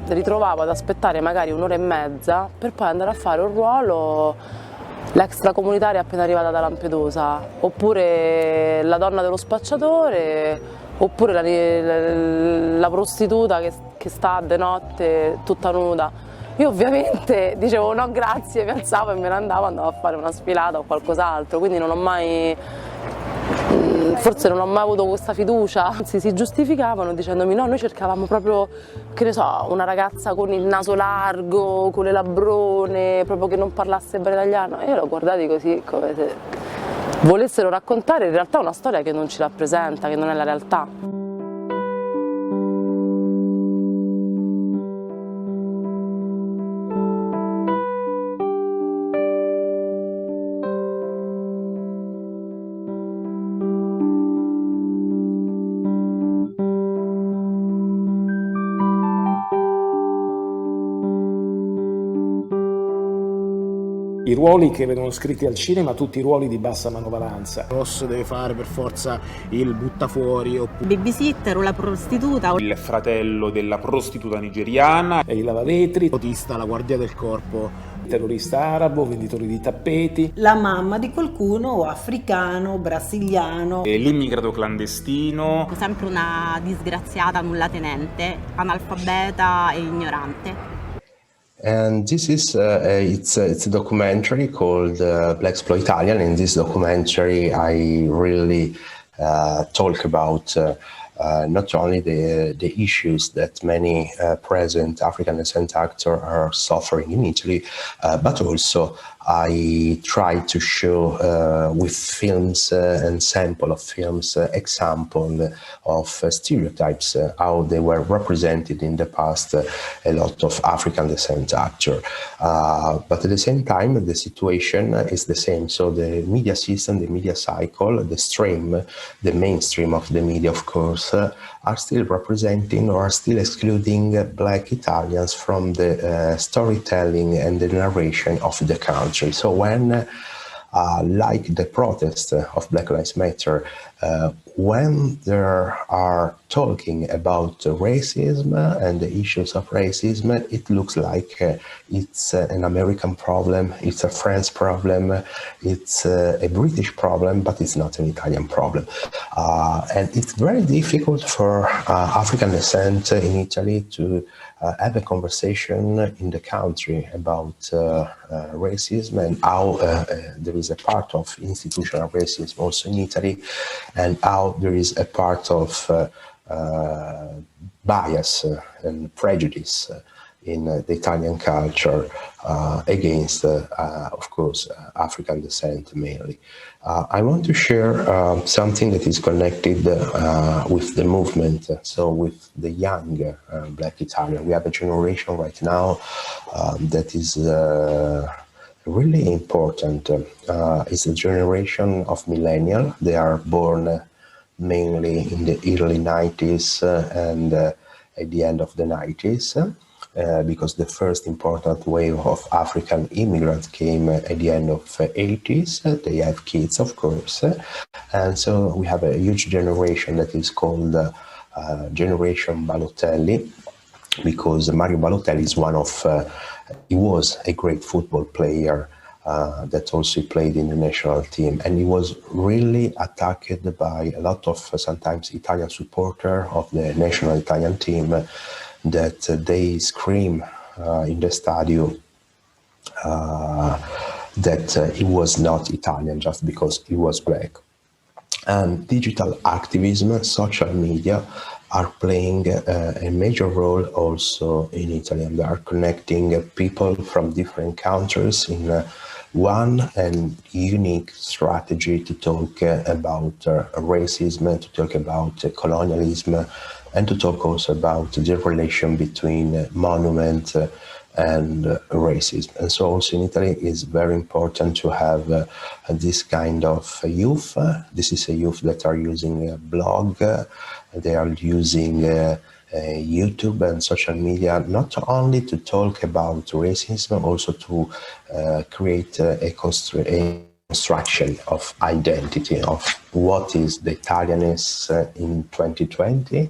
Ritrovavo ad aspettare magari un'ora e mezza per poi andare a fare un ruolo, l'extracomunitaria appena arrivata da Lampedusa, oppure la donna dello spacciatore, oppure la prostituta che sta de notte tutta nuda. Io ovviamente dicevo no grazie, mi alzavo e me ne andavo a fare una sfilata o qualcos'altro, quindi non ho mai, forse non ho mai avuto questa fiducia, anzi si giustificavano dicendomi no, noi cercavamo proprio, che ne so, una ragazza con il naso largo, con le labbrone, proprio che non parlasse bene italiano, e io l'ho guardati così come se volessero raccontare in realtà una storia che non ci rappresenta, che non è la realtà. I ruoli che vengono scritti al cinema, tutti i ruoli di bassa manovalanza. Ross deve fare per forza il buttafuori, oppure babysitter o la prostituta. Il fratello della prostituta nigeriana. E il lavavetri. Autista, la guardia del corpo. Terrorista arabo, venditori di tappeti. La mamma di qualcuno africano, brasiliano. E l'immigrato clandestino. Sempre una disgraziata nullatenente, analfabeta e ignorante. And this is it's a documentary called Afro-Italian. In this documentary, I really talk about not only the issues that many present African descent actors are suffering in Italy, but also I try to show with films and sample of films example of stereotypes, how they were represented in the past, a lot of African descent actors. But at the same time, the situation is the same. So the media system, the media cycle, the stream, the mainstream of the media, of course, are still representing or are still excluding black Italians from the storytelling and the narration of the country. So when, like the protest of Black Lives Matter, when there are talking about racism and the issues of racism, it looks like it's an American problem, it's a French problem, it's a British problem, but it's not an Italian problem. And it's very difficult for African descent in Italy to have a conversation in the country about racism and how there is a part of institutional racism also in Italy, and how there is a part of bias and prejudice in the Italian culture against, of course, African descent mainly. I want to share something that is connected with the movement, so with the young Black Italian. We have a generation right now that is really important. It's a generation of millennials. They are born mainly in the early 90s and at the end of the 90s. Because the first important wave of African immigrants came at the end of 80s. They have kids, of course. And so we have a huge generation that is called Generation Balotelli, because Mario Balotelli is one of, he was a great football player that also played in the national team. And he was really attacked by a lot of sometimes Italian supporters of the national Italian team that they scream in the stadium that he was not Italian just because he was Black. And digital activism, social media are playing a major role also in Italy, and they are connecting people from different countries in one and unique strategy to talk about racism, to talk about colonialism, and to talk also about the relation between monument and racism. And so also in Italy it's very important to have this kind of youth. This is a youth that are using a blog, they are using YouTube and social media, not only to talk about racism, also to create a construction of identity, of what is the Italianness in 2020,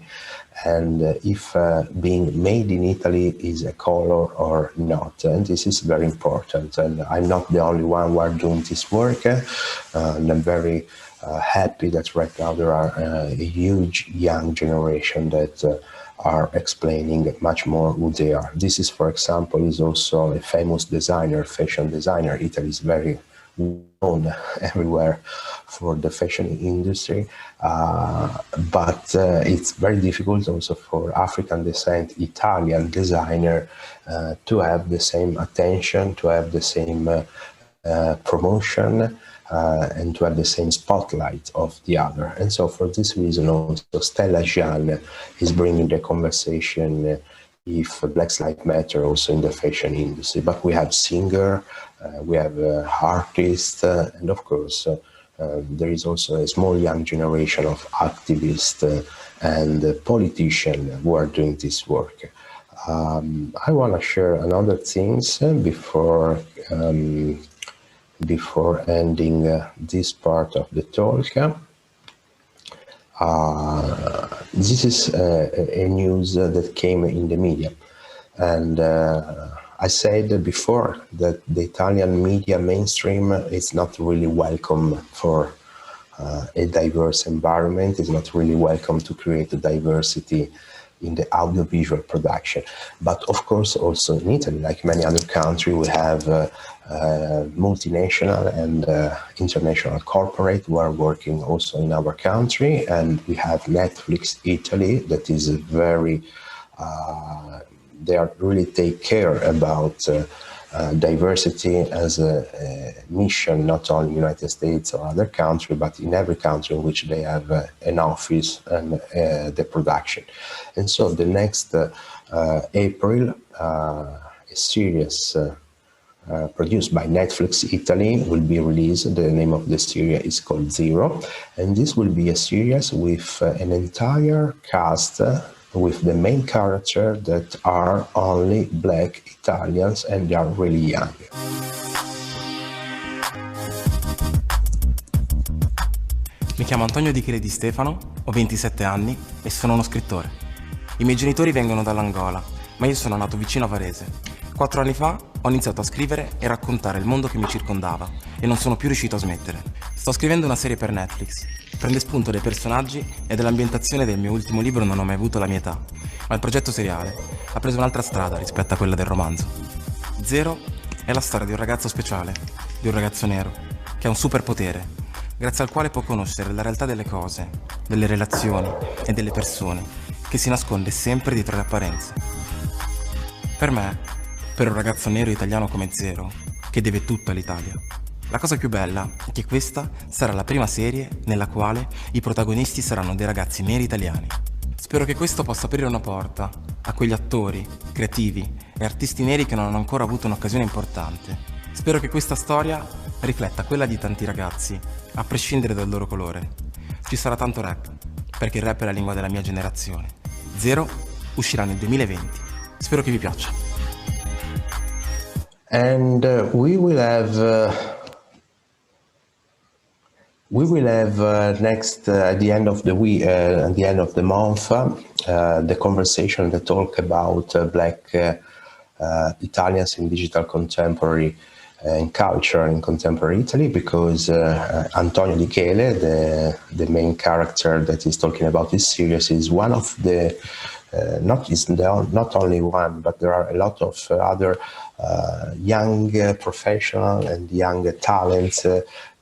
and if being made in Italy is a color or not. And this is very important. And I'm not the only one who are doing this work. And I'm very happy that right now there are a huge young generation that are explaining much more who they are. This is, for example, is also a famous designer, fashion designer. Italy is very known everywhere for the fashion industry, but it's very difficult also for African descent Italian designer to have the same attention, to have the same promotion, and to have the same spotlight of the other. And so for this reason also Stella Jean is bringing the conversation if Black Lives Matter also in the fashion industry. But we have singer, we have artists, and of course there is also a small young generation of activists and politicians who are doing this work. I want to share another things before ending this part of the talk. This is a news that came in the media, and I said before that the Italian media mainstream is not really welcome for a diverse environment, is not really welcome to create a diversity in the audiovisual production. But of course also in Italy, like many other countries, we have multinational and international corporate who are working also in our country, and we have Netflix Italy that is very they are really take care about diversity as a mission, not only in the United States or other countries, but in every country in which they have an office and the production. And so the next April, a series produced by Netflix Italy will be released. The name of the series is called Zero, and this will be a series with an entire cast with the main character that are only Black Italians, and they are really young. Mi chiamo Antonio Di Chele Di Stefano, ho 27 anni e sono uno scrittore. I miei genitori vengono dall'Angola, ma io sono nato vicino a Varese. 4 anni fa ho iniziato a scrivere e raccontare il mondo che mi circondava e non sono più riuscito a smettere. Sto scrivendo una serie per Netflix. Prende spunto dai personaggi e dall'ambientazione del mio ultimo libro Non ho mai avuto la mia età, ma il progetto seriale ha preso un'altra strada rispetto a quella del romanzo. Zero è la storia di un ragazzo speciale, di un ragazzo nero, che ha un superpotere, grazie al quale può conoscere la realtà delle cose, delle relazioni e delle persone, che si nasconde sempre dietro le apparenze. Per me, per un ragazzo nero italiano come Zero, che deve tutto all'Italia, la cosa più bella è che questa sarà la prima serie nella quale i protagonisti saranno dei ragazzi neri italiani. Spero che questo possa aprire una porta a quegli attori, creativi e artisti neri che non hanno ancora avuto un'occasione importante. Spero che questa storia rifletta quella di tanti ragazzi, a prescindere dal loro colore. Ci sarà tanto rap, perché il rap è la lingua della mia generazione. Zero uscirà nel 2020. Spero che vi piaccia. And we will have next at the end of the week, at the end of the month, the conversation, the talk about Black Italians in digital contemporary and culture in contemporary Italy, because Antonio Di Chele, the main character that is talking about this series, is one of the not only one, but there are a lot of other young professional and young talents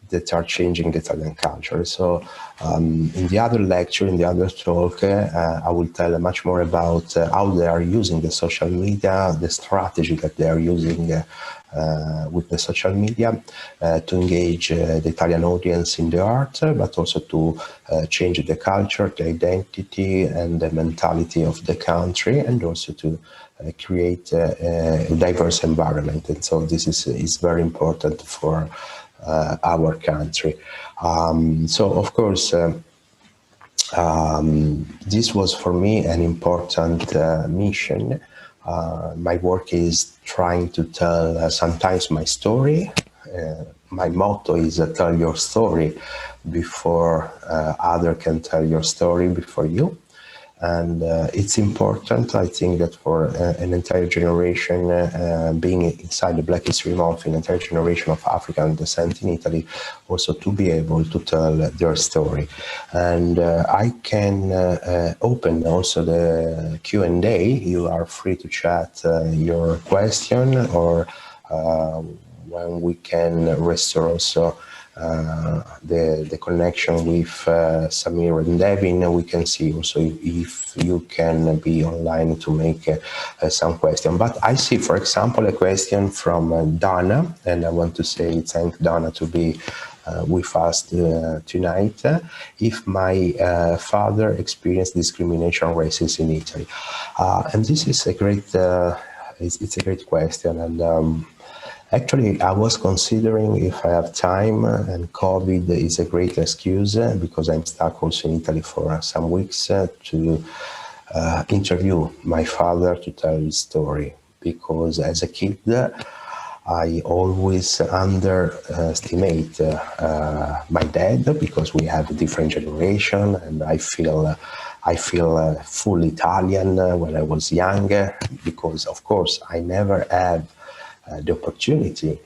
that are changing the Italian culture. So in the other lecture, in the other talk, I will tell much more about how they are using the social media, the strategy that they are using with the social media to engage the Italian audience in the art, but also to change the culture, the identity and the mentality of the country, and also to create a diverse environment. And so this is very important for our country. So of course, this was for me an important mission. My work is trying to tell sometimes my story. My motto is tell your story before other can tell your story before you. And it's important, I think, that for an entire generation, being inside the Black History Month, an entire generation of African descent in Italy, also to be able to tell their story. And I can open also the Q&A. You are free to chat your question, or when we can restore also the connection with Samir and Devin, we can see also if you can be online to make some question. But I see, for example, a question from Donna, and I want to say thank Donna to be with us tonight. If my father experienced discrimination, racism in Italy, and this is a great, it's a great question, and. Actually, I was considering if I have time, and COVID is a great excuse because I'm stuck also in Italy for some weeks to interview my father to tell his story. Because as a kid, I always underestimate my dad because we have a different generation, and I feel full Italian when I was younger because, of course, I never had the opportunity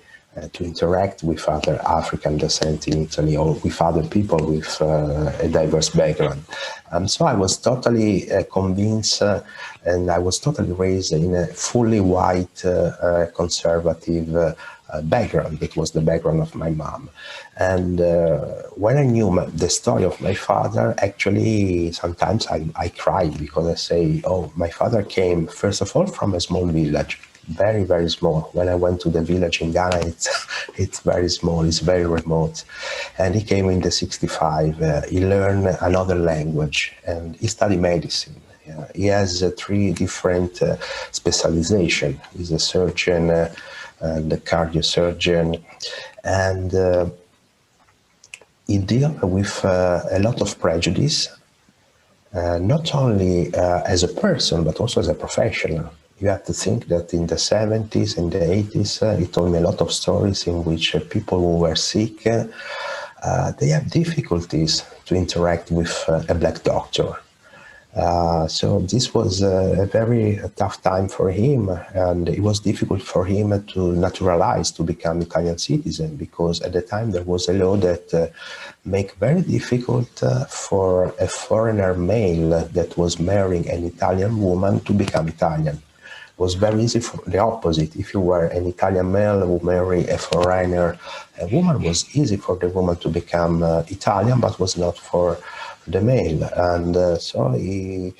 to interact with other African descent in Italy or with other people with a diverse background. So I was totally convinced and I was totally raised in a fully white conservative background. It was the background of my mom. And when I knew the story of my father, actually sometimes I cried because I say, oh, my father came first of all from a small village. Very, very small. When I went to the village in Ghana, it's very small, it's very remote. And he came in the 65, he learned another language and he studied medicine. He has 3 different specializations. He's a surgeon, and a cardiosurgeon, and he deals with a lot of prejudice, not only as a person, but also as a professional. You have to think that in the 70s and the 80s, he told me a lot of stories in which people who were sick, they have difficulties to interact with a black doctor. So this was a very tough time for him, and it was difficult for him to naturalize, to become Italian citizen, because at the time there was a law that make very difficult for a foreigner male that was marrying an Italian woman to become Italian. It was very easy for the opposite. If you were an Italian male who married a foreigner, a woman, was easy for the woman to become Italian, but was not for the male. And so he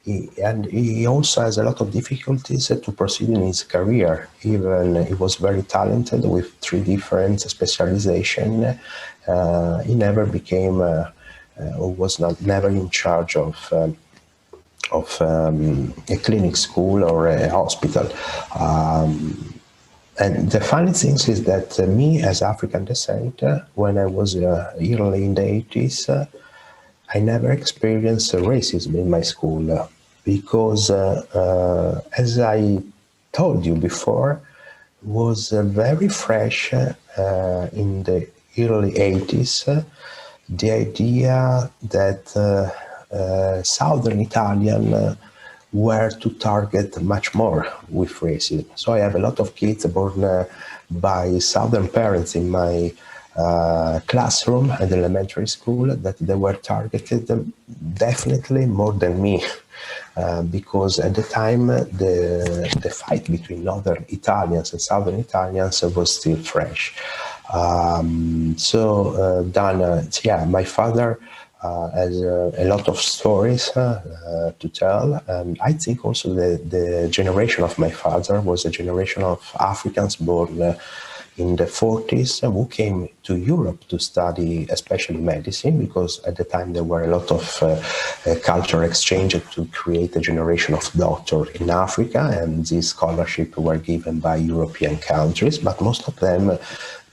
he also has a lot of difficulties to proceed in his career. Even he was very talented with 3 different specializations. He never became, or was never in charge of a clinic school or a hospital. And the funny thing is that me, as African descent, when I was early in the 80s, I never experienced racism in my school because, as I told you before, was very fresh in the early 80s, the idea that Southern Italian were to target much more with racism. So I have a lot of kids born by Southern parents in my classroom at elementary school that they were targeted definitely more than me. Because at the time the fight between Northern Italians and Southern Italians was still fresh. My father has a lot of stories to tell, and I think also the generation of my father was a generation of Africans born in the 40s who came to Europe to study especially medicine, because at the time there were a lot of cultural exchange to create a generation of doctors in Africa, and these scholarships were given by European countries, but most of them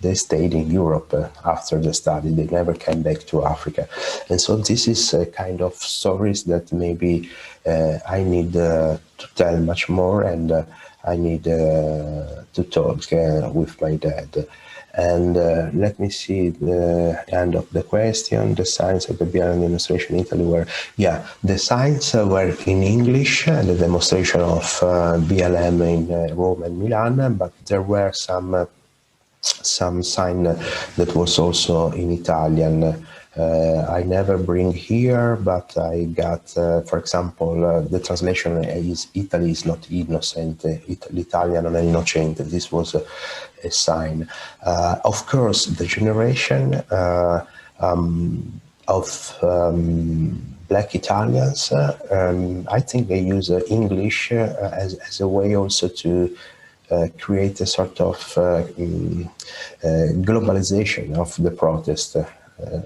they stayed in Europe after the study. They never came back to Africa. And so this is a kind of stories that maybe I need to tell much more, and I need to talk with my dad. And let me see the end of the question. The signs of the BLM demonstration in Italy were, the signs were in English, the demonstration of BLM in Rome and Milan, but there were some sign that was also in Italian. I never bring here, but I got, for example, the translation is Italy is not innocent, l'Italia non è innocente. This was a sign. Of course, the generation of Black Italians, I think they use English as a way also to create a sort of globalization of the protest.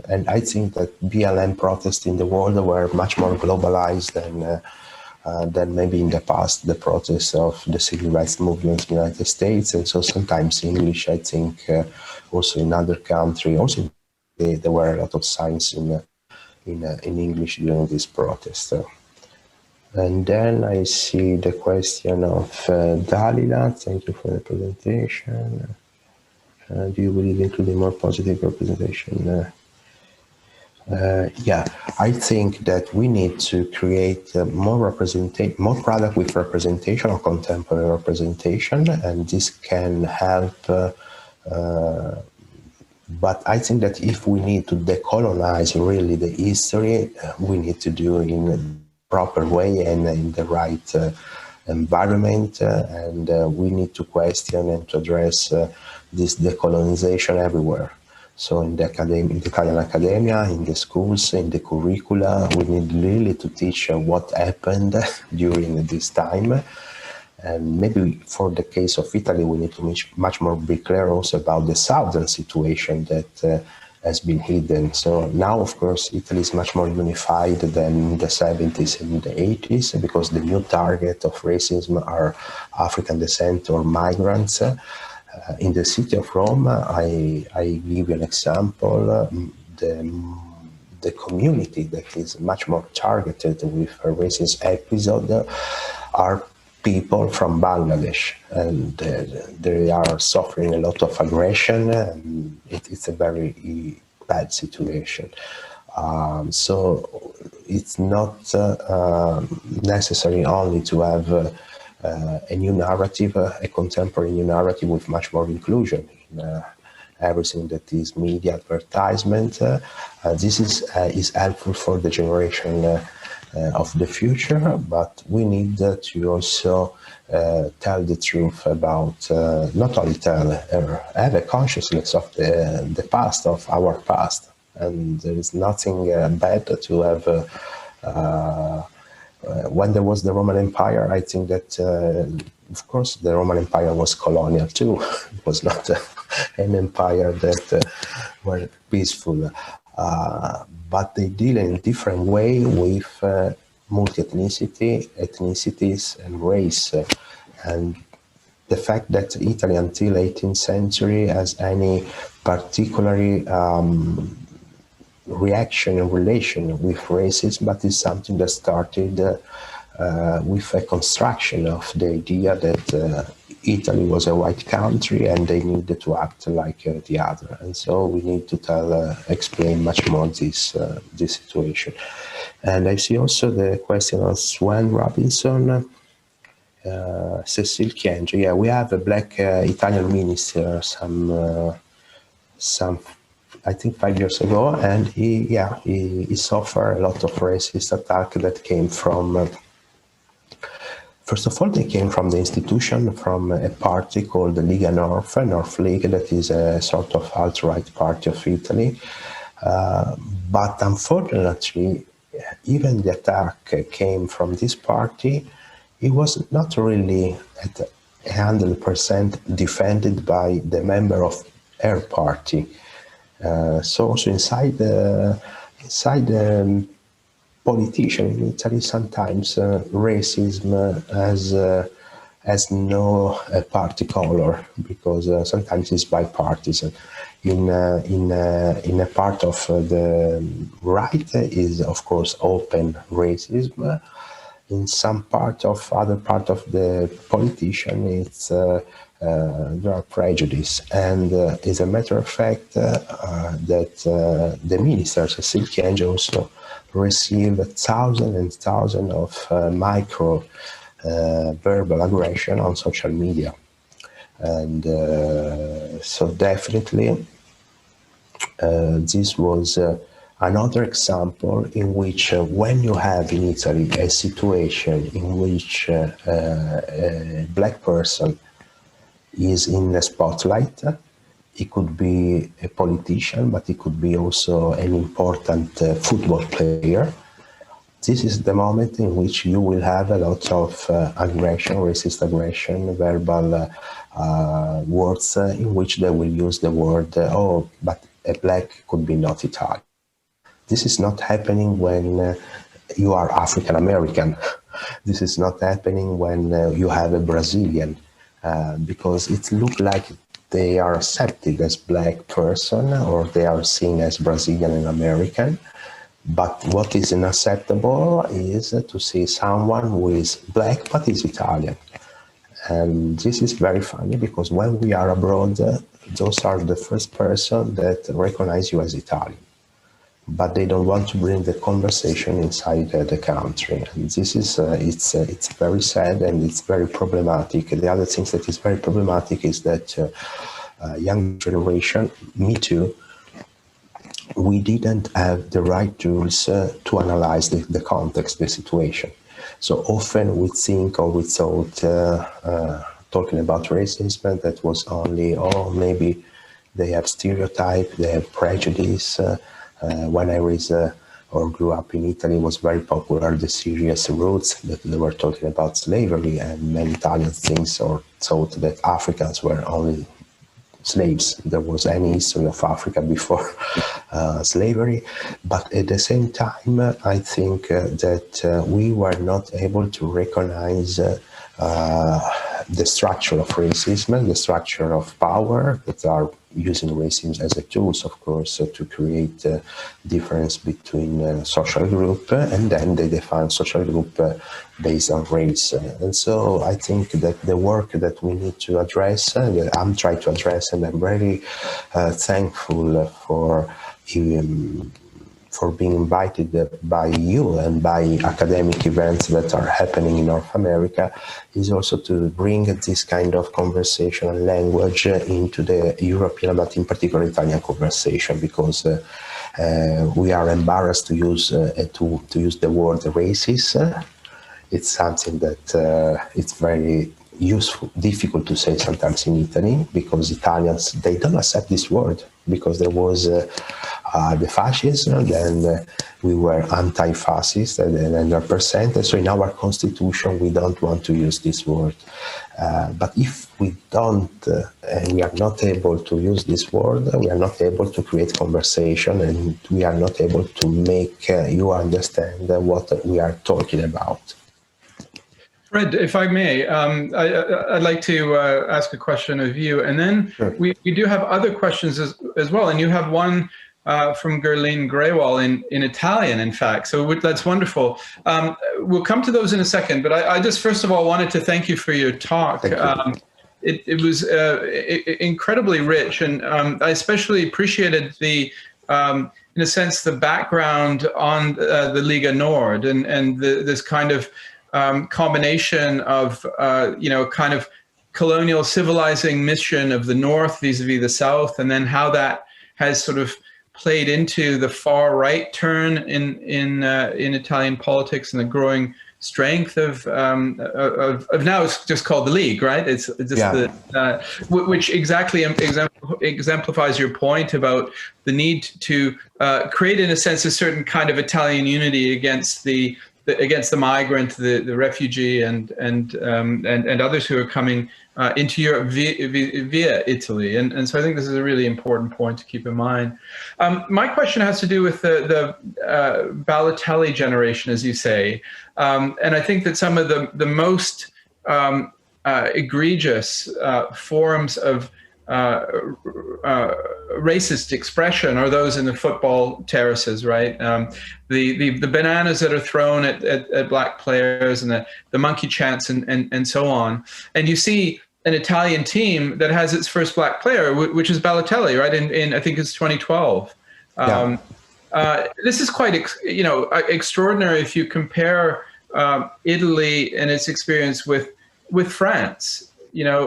And I think that BLM protests in the world were much more globalized than maybe in the past, the protests of the civil rights movement in the United States. And so sometimes English, I think, also in other countries, also there were a lot of signs in English during this protest. And then I see the question of Dalila. Thank you for the presentation. Do you believe including more positive representation? I think that we need to create more product with representation or contemporary representation, and this can help. But I think that if we need to decolonize really the history, we need to do it in a proper way and in the right environment, and we need to question and to address this decolonization everywhere. So in the Italian academia, in the schools, in the curricula, we need really to teach what happened during this time. And maybe for the case of Italy, we need to much more be clear also about the southern situation that has been hidden. So now, of course, Italy is much more unified than in the 70s and the 80s, because the new target of racism are African descent or migrants. In the city of Rome, I give you an example. The community that is much more targeted with a racist episode are people from Bangladesh, and they are suffering a lot of aggression, and it's a very bad situation. So it's not necessary only to have a new narrative, a contemporary new narrative with much more inclusion in everything that is media advertisement. This is helpful for the generation of the future, but we need to also tell the truth about, not only have a consciousness of the past, of our past. And there is nothing bad to have when there was the Roman Empire, I think that, of course, the Roman Empire was colonial too. It was not an empire that were peaceful. But they deal in a different way with multi-ethnicity, ethnicities, and race. And the fact that Italy until 18th century has any particularly reaction in relation with racism, but it's something that started with a construction of the idea that Italy was a white country and they needed to act like the other. And so we need to explain much more this situation. And I see also the question of Swan Robinson, Cecile Kienge. Yeah, we have a black Italian minister some I think 5 years ago, and he suffered a lot of racist attack that came from. First of all, they came from the institution, from a party called the Lega North League, that is a sort of alt-right party of Italy. But unfortunately, even the attack came from this party. It was not really at 100% defended by the member of her party. So also inside the politician in Italy, sometimes racism has no party color, because sometimes it's bipartisan. In a part of the right is of course open racism. In some other part of the politician, it's there are prejudice, and as a matter of fact, that the minister Cecile Kienge also received thousands and thousands of micro verbal aggression on social media, and so definitely this was another example in which when you have in Italy a situation in which a black person is in the spotlight. It could be a politician, but it could be also an important football player. This is the moment in which you will have a lot of aggression, racist aggression, verbal words in which they will use the word, oh, but a black could be not Italian. This is not happening when you are African American. This is not happening when you have a Brazilian. Because it looks like they are accepted as black person, or they are seen as Brazilian and American. But what is unacceptable is to see someone who is black but is Italian. And this is very funny, because when we are abroad, those are the first person that recognize you as Italian. But they don't want to bring the conversation inside the country. And this is, it's very sad and it's very problematic. The other thing that is very problematic is that young generation, me too, we didn't have the right tools to analyze the context, the situation. So often we think or we thought, talking about racism, that was only, oh, maybe they have stereotype, they have prejudice. When I was or grew up in Italy, it was very popular, the serious roots that they were talking about slavery, and many Italians thought that Africans were only slaves. There was any history of Africa before slavery. But at the same time, I think that we were not able to recognize the structure of racism, the structure of power that are using racism as a tool, of course, to create a difference between social group, and then they define social group based on race. And so I think that the work that we need to address, that I'm trying to address, and I'm very thankful for being invited by you and by academic events that are happening in North America, is also to bring this kind of conversational language into the European, but in particular Italian conversation, because we are embarrassed to use the word racist. It's something that it's very difficult to say sometimes in Italy, because Italians, they don't accept this word, because there was the fascism, then we were anti-fascist at 100%. So in our constitution, we don't want to use this word. But if we don't, and we are not able to use this word, we are not able to create conversation, and we are not able to make you understand what we are talking about. Fred, if I may, I'd like to ask a question of you, and then we do have other questions as well, and you have one from Gerline Greywall in Italian, in fact, so that's wonderful. We'll come to those in a second, but I just first of all wanted to thank you for your talk. It was incredibly rich, and I especially appreciated in a sense, the background on the Liga Nord and this kind of combination of, kind of colonial civilizing mission of the North vis-a-vis the South, and then how that has sort of played into the far right turn in Italian politics and the growing strength of now it's just called the League, right? It's just which exactly exemplifies your point about the need to create, in a sense, a certain kind of Italian unity against the migrant, the refugee, and others who are coming into Europe via Italy. And so I think this is a really important point to keep in mind. My question has to do with the Balotelli generation, as you say. And I think that some of the most egregious forms of racist expression are those in the football terraces, right? The bananas that are thrown at black players, and the monkey chants and so on. And you see an Italian team that has its first black player, which is Balotelli, right? In I think it's 2012. This is quite extraordinary if you compare Italy and its experience with France.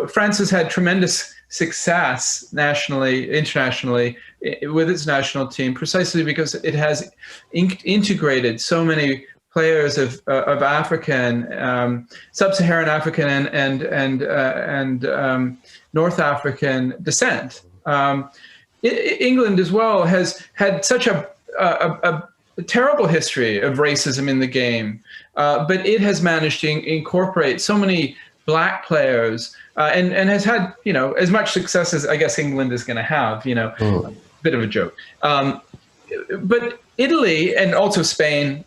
France has had tremendous success nationally, internationally, with its national team, precisely because it has integrated so many players of African, sub-Saharan African, and North African descent. England as well has had such a terrible history of racism in the game, but it has managed to incorporate so many black players, and has had, as much success as I guess England is going to have, a bit of a joke. But Italy and also Spain,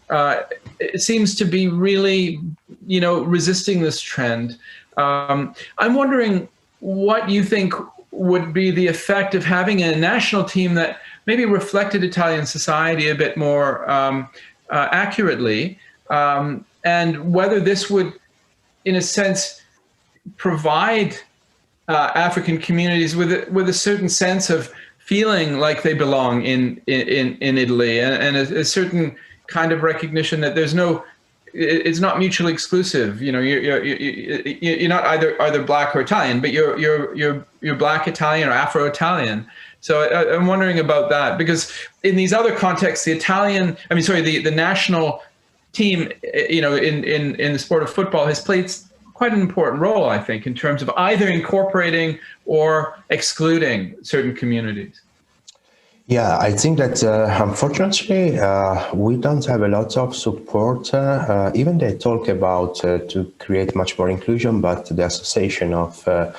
it seems to be really, resisting this trend. I'm wondering what you think would be the effect of having a national team that maybe reflected Italian society a bit more accurately, and whether this would, in a sense, provide African communities with a certain sense of feeling like they belong in Italy, and a certain kind of recognition that it's not mutually exclusive. You're not either black or Italian, but you're black Italian or Afro-Italian. So I'm wondering about that, because in these other contexts, the national team, in the sport of football has played quite an important role, I think, in terms of either incorporating or excluding certain communities. Yeah, I think that unfortunately we don't have a lot of support. Even they talk about to create much more inclusion, but the association of the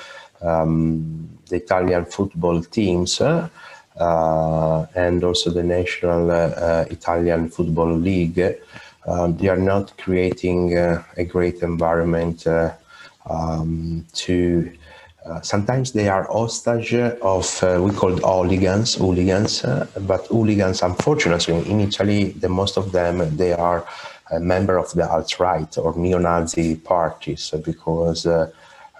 Italian football teams and also the National Italian Football League, they are not creating a great environment to. Sometimes they are hostage of we call hooligans, but hooligans, unfortunately, in Italy, the most of them, they are a member of the alt-right or neo-Nazi parties, because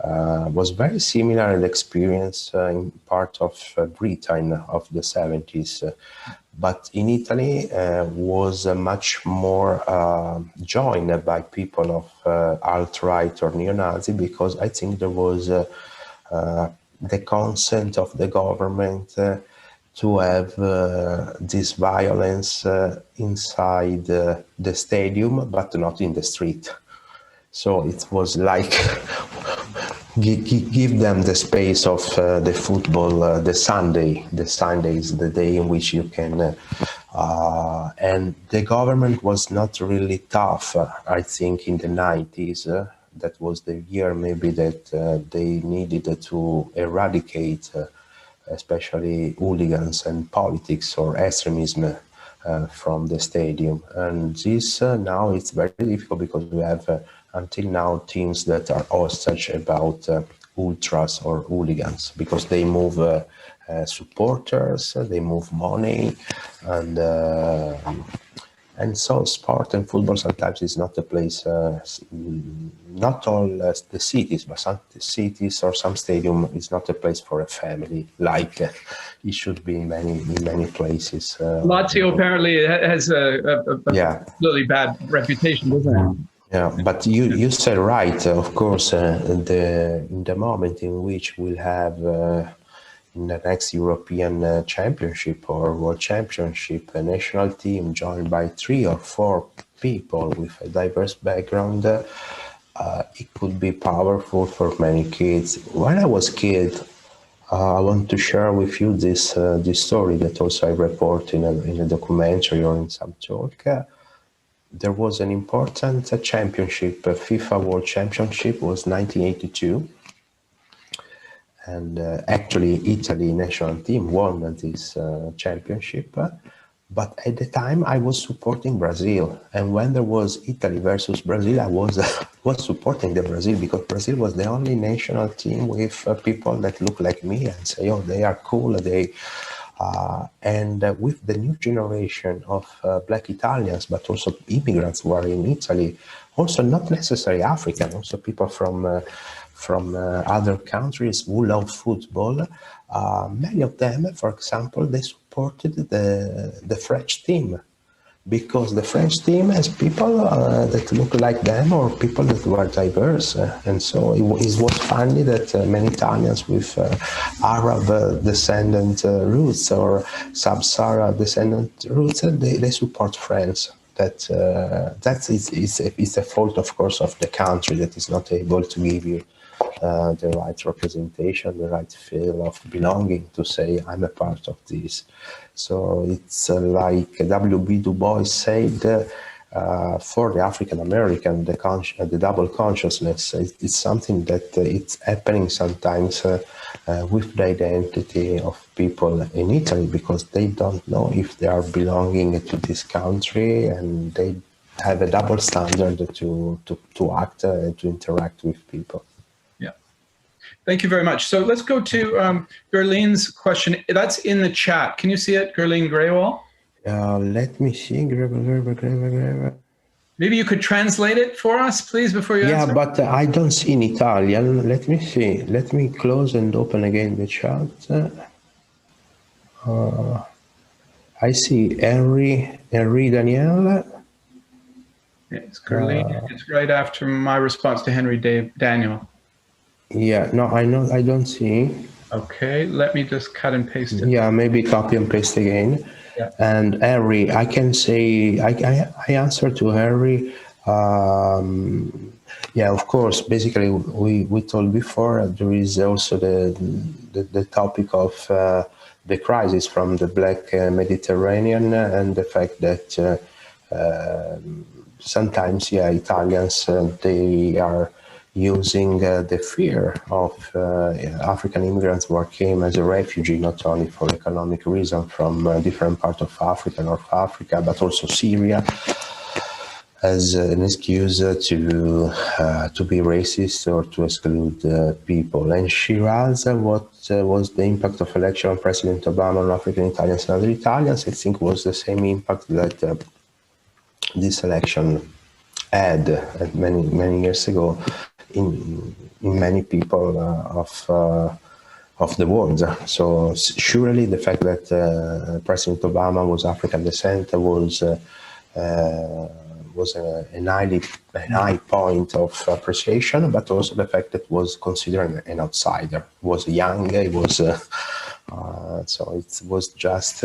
was very similar in experience in part of Britain of the 70s. But in Italy was much more joined by people of alt-right or neo-Nazi, because I think there was the consent of the government to have this violence inside the stadium, but not in the street. So it was like give them the space of the football. The Sunday is the day in which you can. And the government was not really tough. I think in the 90s. That was the year maybe that they needed to eradicate, especially hooligans and politics or extremism from the stadium. And this now it's very difficult because we have until now teams that are hostage about ultras or hooligans because they move supporters, they move money, and so sport and football sometimes is not a place, not all the cities, but some cities or some stadium is not a place for a family, like it should be in many places. Lazio apparently has a really bad reputation, doesn't it? Yeah, but you said right, of course, in the moment in which we'll have in the next European Championship or World Championship, a national team joined by 3 or 4 people with a diverse background, it could be powerful for many kids. When I was a kid, I want to share with you this story that also I report in a documentary or in some talk. There was an important championship, FIFA World Championship, was 1982. And actually, Italy national team won this championship. But at the time, I was supporting Brazil. And when there was Italy versus Brazil, I was supporting the Brazil because Brazil was the only national team with people that look like me and say, oh, they are cool. And with the new generation of Black Italians, but also immigrants who are in Italy, also not necessarily African, also people from other countries who love football. Many of them, for example, they supported the French team because the French team has people that look like them or people that were diverse. And so it was funny that many Italians with Arab descendant roots or Sub-Saharan descendant roots, they support France. That is a fault, of course, of the country that is not able to give you the right representation, the right feel of belonging to say, I'm a part of this. So it's like W.B. Du Bois said, for the African American, the double consciousness, it's something that it's happening sometimes with the identity of people in Italy because they don't know if they are belonging to this country and they have a double standard to act and to interact with people. Thank you very much. So let's go to Gerline's question. That's in the chat. Can you see it, Gerline Greywall? Let me see. Maybe you could translate it for us, please, before you answer. Yeah, but I don't see in Italian. Let me see. Let me close and open again the chat. I see Henry Daniel. It's Gerline. It's right after my response to Henry Daniel. Yeah, no, I don't see. Okay, let me just cut and paste it. Yeah, maybe copy and paste again. Yeah. And Harry, I can say, I answer to Harry. Yeah, of course, basically we told before, there is also the topic of the crisis from the Black Mediterranean and the fact that sometimes, yeah, Italians, they are using the fear of African immigrants who came as a refugee, not only for economic reasons from different parts of Africa, North Africa, but also Syria, as an excuse to be racist or to exclude people. And Shiraz, what was the impact of election of President Obama on African Italians and other Italians? I think was the same impact that this election had many years ago in many people of the world. So surely the fact that President Obama was African descent was a high point of appreciation, but also the fact that was considered an outsider. He was young, he was so it was just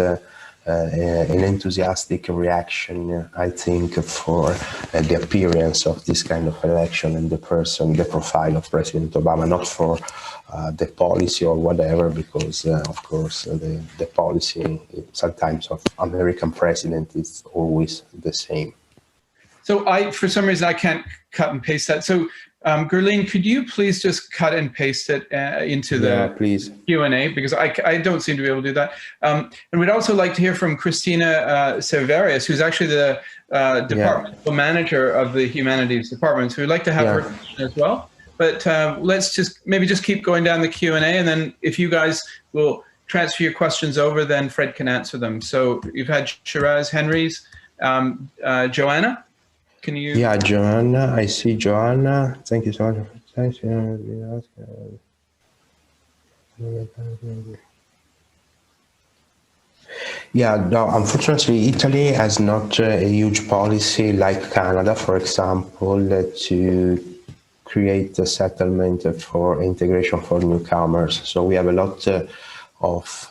an enthusiastic reaction, I think, for the appearance of this kind of election and the profile of President Obama, not for the policy or whatever, because of course the policy sometimes of American president is always the same. So for some reason, I can't cut and paste that. So Gurleen, could you please just cut and paste it into the Q&A, because I don't seem to be able to do that. And we'd also like to hear from Christina Cerverius, who's actually the departmental manager of the Humanities department. So we'd like to have her as well. But let's maybe just keep going down the Q&A, and then if you guys will transfer your questions over, then Fred can answer them. So you've had Shiraz Henry's, Joanna? Can you? Yeah, Joanna, I see Joanna. Thank you so much. Thanks. Yeah, no, unfortunately, Italy has not a huge policy like Canada, for example, to create a settlement for integration for newcomers. So we have a lot of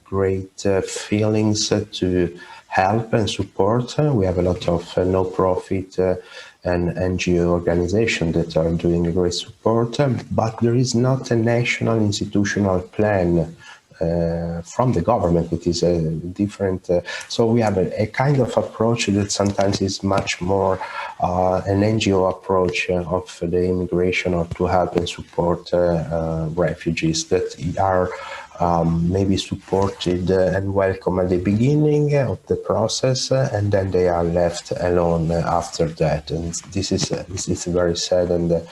great feelings to help and support. We have a lot of no-profit and NGO organizations that are doing a great support, but there is not a national institutional plan from the government. It is a different, so we have a kind of approach that sometimes is much more an NGO approach of the immigration, or to help and support refugees that are maybe supported and welcome at the beginning of the process, and then they are left alone after that. And this is very sad, and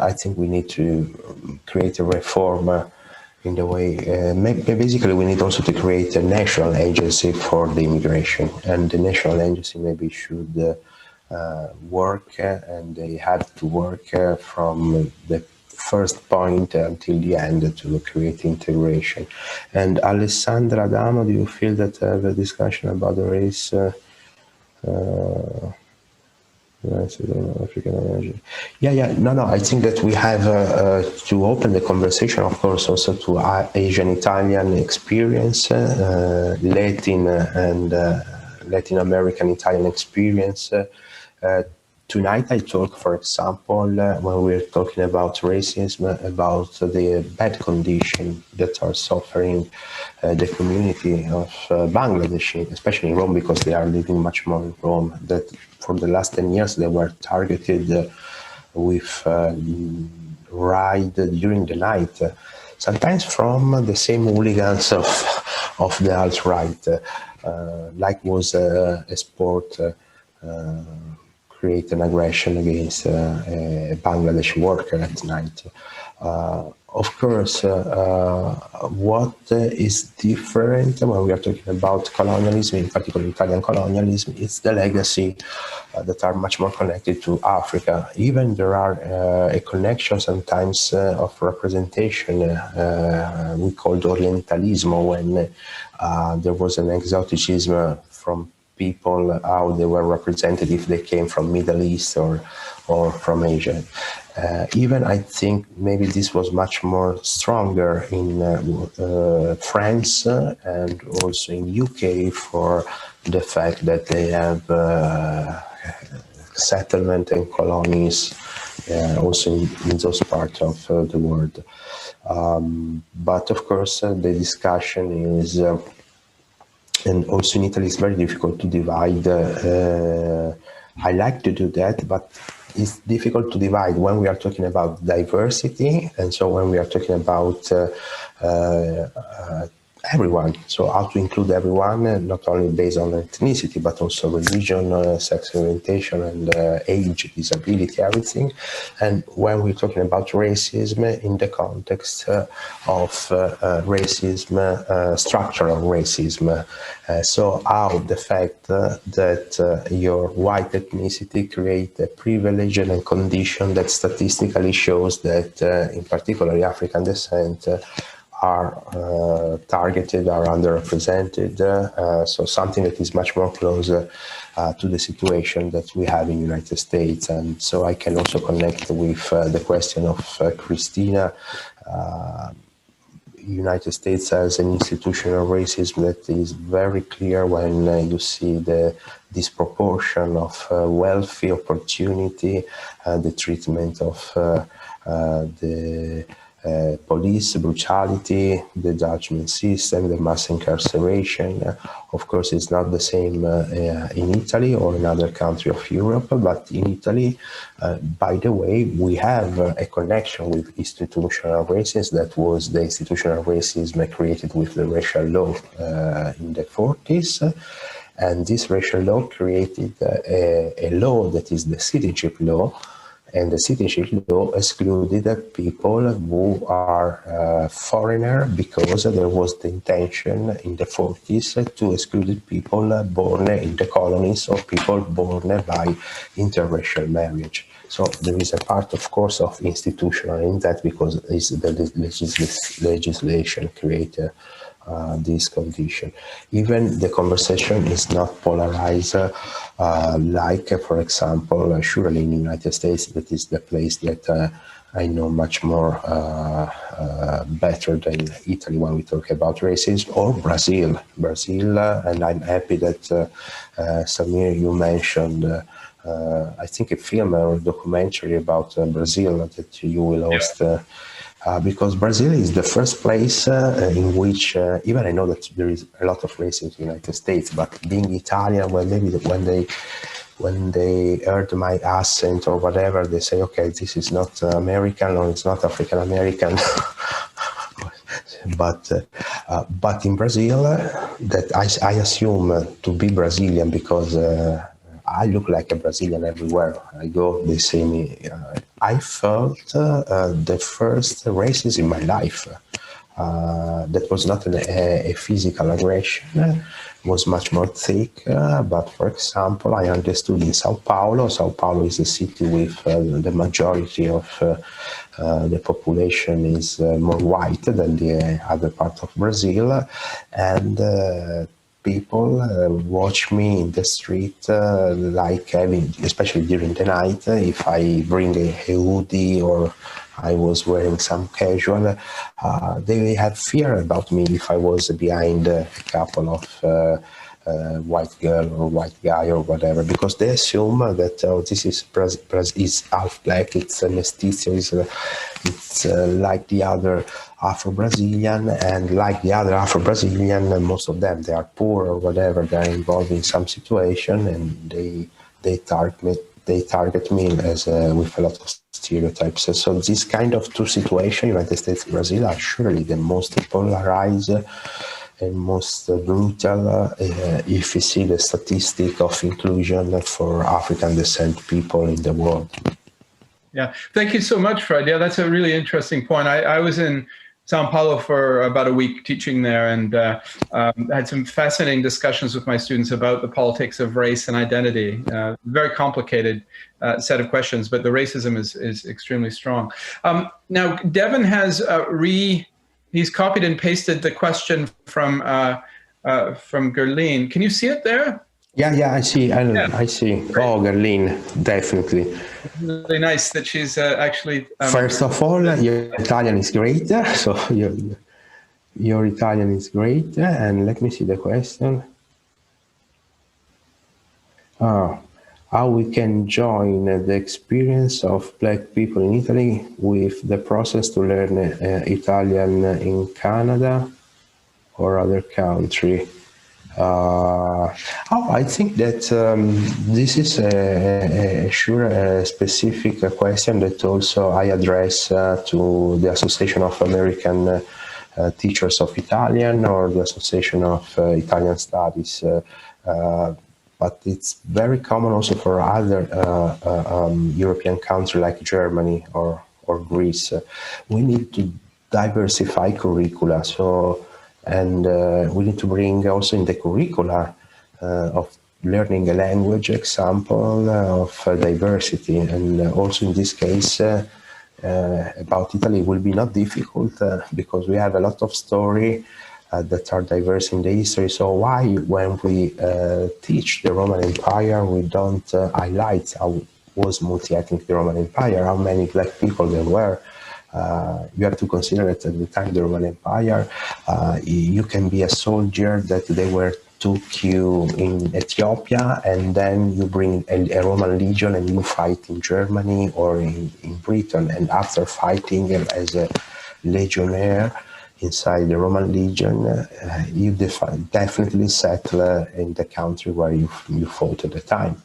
I think we need to create a reform in the way, basically we need also to create a national agency for the immigration, and the national agency maybe should work, and they have to work from the first point until the end to create integration. And Alessandra Adamo, do you feel that the discussion about the race No, I think that we have to open the conversation, of course, also to Asian Italian experience, Latin and Latin American Italian experience. Tonight I talk, for example, when we're talking about racism, about the bad condition that are suffering the community of Bangladeshi, especially in Rome, because they are living much more in Rome, that for the last 10 years they were targeted with raid during the night, sometimes from the same hooligans of the alt-right, like was a sport, create an aggression against a Bangladeshi worker at night. Of course, what is different when we are talking about colonialism, in particular Italian colonialism, is the legacy that are much more connected to Africa. Even there are a connection sometimes of representation we called Orientalismo, when there was an exoticism from people, how they were represented if they came from Middle East or from Asia. Even I think maybe this was much more stronger in France and also in UK, for the fact that they have settlement and colonies also in those parts of the world. But of course, the discussion is, and also in Italy, it's very difficult to divide. I like to do that, but it's difficult to divide when we are talking about diversity, and so when we are talking about everyone, so how to include everyone, not only based on ethnicity, but also religion, sexual orientation, and age, disability, everything. And when we're talking about racism in the context of racism, structural racism, so how the fact that your white ethnicity create a privilege and a condition that statistically shows that, in particular, African descent, are targeted, are underrepresented, so something that is much more closer to the situation that we have in the United States. And so I can also connect with the question of Christina. United States has an institutional racism that is very clear when you see the disproportion of wealthy opportunity, the treatment of the police brutality, the judgment system, the mass incarceration. Of course, it's not the same in Italy or in other countries of Europe, but in Italy, by the way, we have a connection with institutional racism. That was the institutional racism created with the racial law in the 40s. And this racial law created a law that is the citizenship law. And the citizenship law excluded people who are foreigner because there was the intention in the 40s to exclude people born in the colonies or people born by interracial marriage. So there is a part, of course, of institutional in that because it's the legislation created this condition. Even the conversation is not polarized like, for example, surely in the United States, that is the place that I know much more better than Italy when we talk about racism, or Brazil. And I'm happy that Samir, you mentioned I think a film or a documentary about Brazil that you will host. Because Brazil is the first place in which, even I know that there is a lot of racism in the United States, but being Italian, well, maybe when they heard my accent or whatever, they say, okay, this is not American or it's not African American. But in Brazil, that I assume to be Brazilian because I look like a Brazilian everywhere I go. They say me. I felt the first racism in my life. That was not a physical aggression. Was much more thick. But for example, I understood in Sao Paulo. Sao Paulo is a city with the majority of the population is more white than the other part of Brazil, and people watch me in the street like having, especially during the night, if I bring a hoodie or I was wearing some casual, they had fear about me if I was behind a couple of white girl or white guy or whatever, because they assume that this is half black, it's a mestizo, it's like the other Afro-Brazilian, and like the other Afro-Brazilian, most of them, they are poor or whatever, they're involved in some situation, and they target me as with a lot of stereotypes. So this kind of two situations, United States and Brazil, are surely the most polarized and most brutal if you see the statistic of inclusion for African descent people in the world. Yeah, thank you so much, Fred. Yeah, that's a really interesting point. I was in Sao Paulo for about a week teaching there, and had some fascinating discussions with my students about the politics of race and identity. Very complicated set of questions, but the racism is extremely strong. Now, Devin has he's copied and pasted the question from Gerline. Can you see it there? Yeah, I see. I see. Oh, Gerline, definitely. Really nice that she's actually. First of all, your Italian is great. So your Italian is great. And let me see the question. How we can join the experience of Black people in Italy with the process to learn Italian in Canada or other country? I think that this is a specific question that also I address to the Association of American Teachers of Italian or the Association of Italian Studies. But it's very common also for other European countries like Germany or Greece. We need to diversify curricula. And we need to bring also in the curricula of learning a language example of diversity. And also in this case, about Italy will be not difficult because we have a lot of story that are diverse in the history. So why, when we teach the Roman Empire, we don't highlight how was multi-ethnic the Roman Empire, how many Black people there were, You have to consider that at the time of the Roman Empire, you can be a soldier that they were took you in Ethiopia, and then you bring a Roman legion and you fight in Germany or in Britain. And after fighting as a legionnaire inside the Roman legion, you definitely settle in the country where you fought at the time.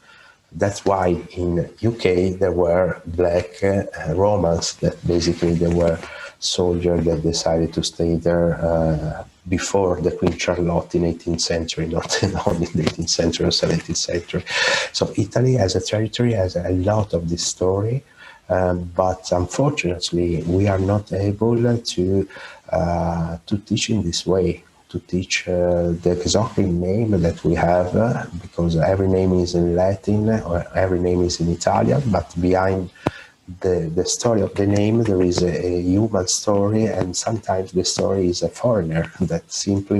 That's why in UK there were black Romans, that basically they were soldiers that decided to stay there before the Queen Charlotte in 18th century, not only in the 18th century or 17th century. So Italy as a territory has a lot of this story, but unfortunately we are not able to teach in this way, to teach the exotic name that we have, because every name is in Latin or every name is in Italian, but behind the story of the name there is a human story, and sometimes the story is a foreigner that simply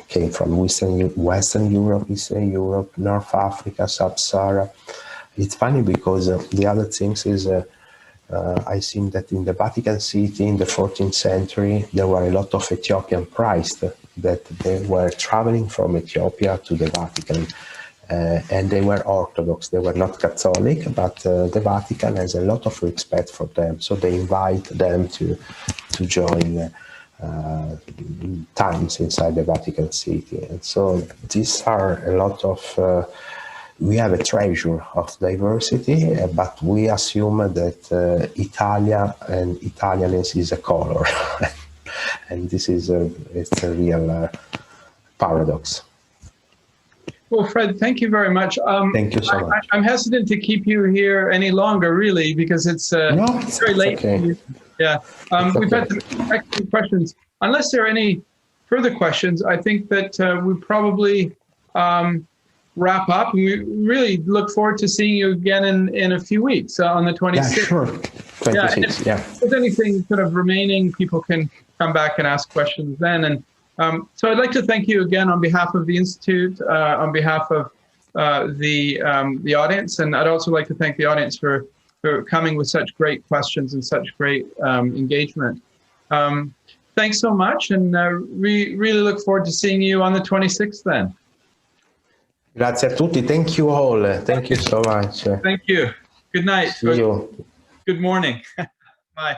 came from Western Europe, Eastern Europe, North Africa, Sub-Sahara. It's funny because the other things is I think that in the Vatican City in the 14th century, there were a lot of Ethiopian priests that they were traveling from Ethiopia to the Vatican. And they were Orthodox, they were not Catholic, but the Vatican has a lot of respect for them. So they invite them to join times inside the Vatican City. And so these are a lot of... we have a treasure of diversity, but we assume that Italia and Italianness is a color. And this is it's a real paradox. Well, Fred, thank you very much. Thank you so much. I'm hesitant to keep you here any longer, really, because it's very late. Okay. Yeah, we've had some excellent questions. Unless there are any further questions, I think that we probably wrap up. And we really look forward to seeing you again in a few weeks on the 26th. Yeah, sure. 26th, yeah. If there's anything sort of remaining, people can come back and ask questions then. And so I'd like to thank you again on behalf of the Institute, on behalf of the audience, and I'd also like to thank the audience for coming with such great questions and such great engagement. Thanks so much, and we really look forward to seeing you on the 26th then. Grazie a tutti. Thank you all. Thank you so much. Thank you. Good night. See you. Good morning. Bye.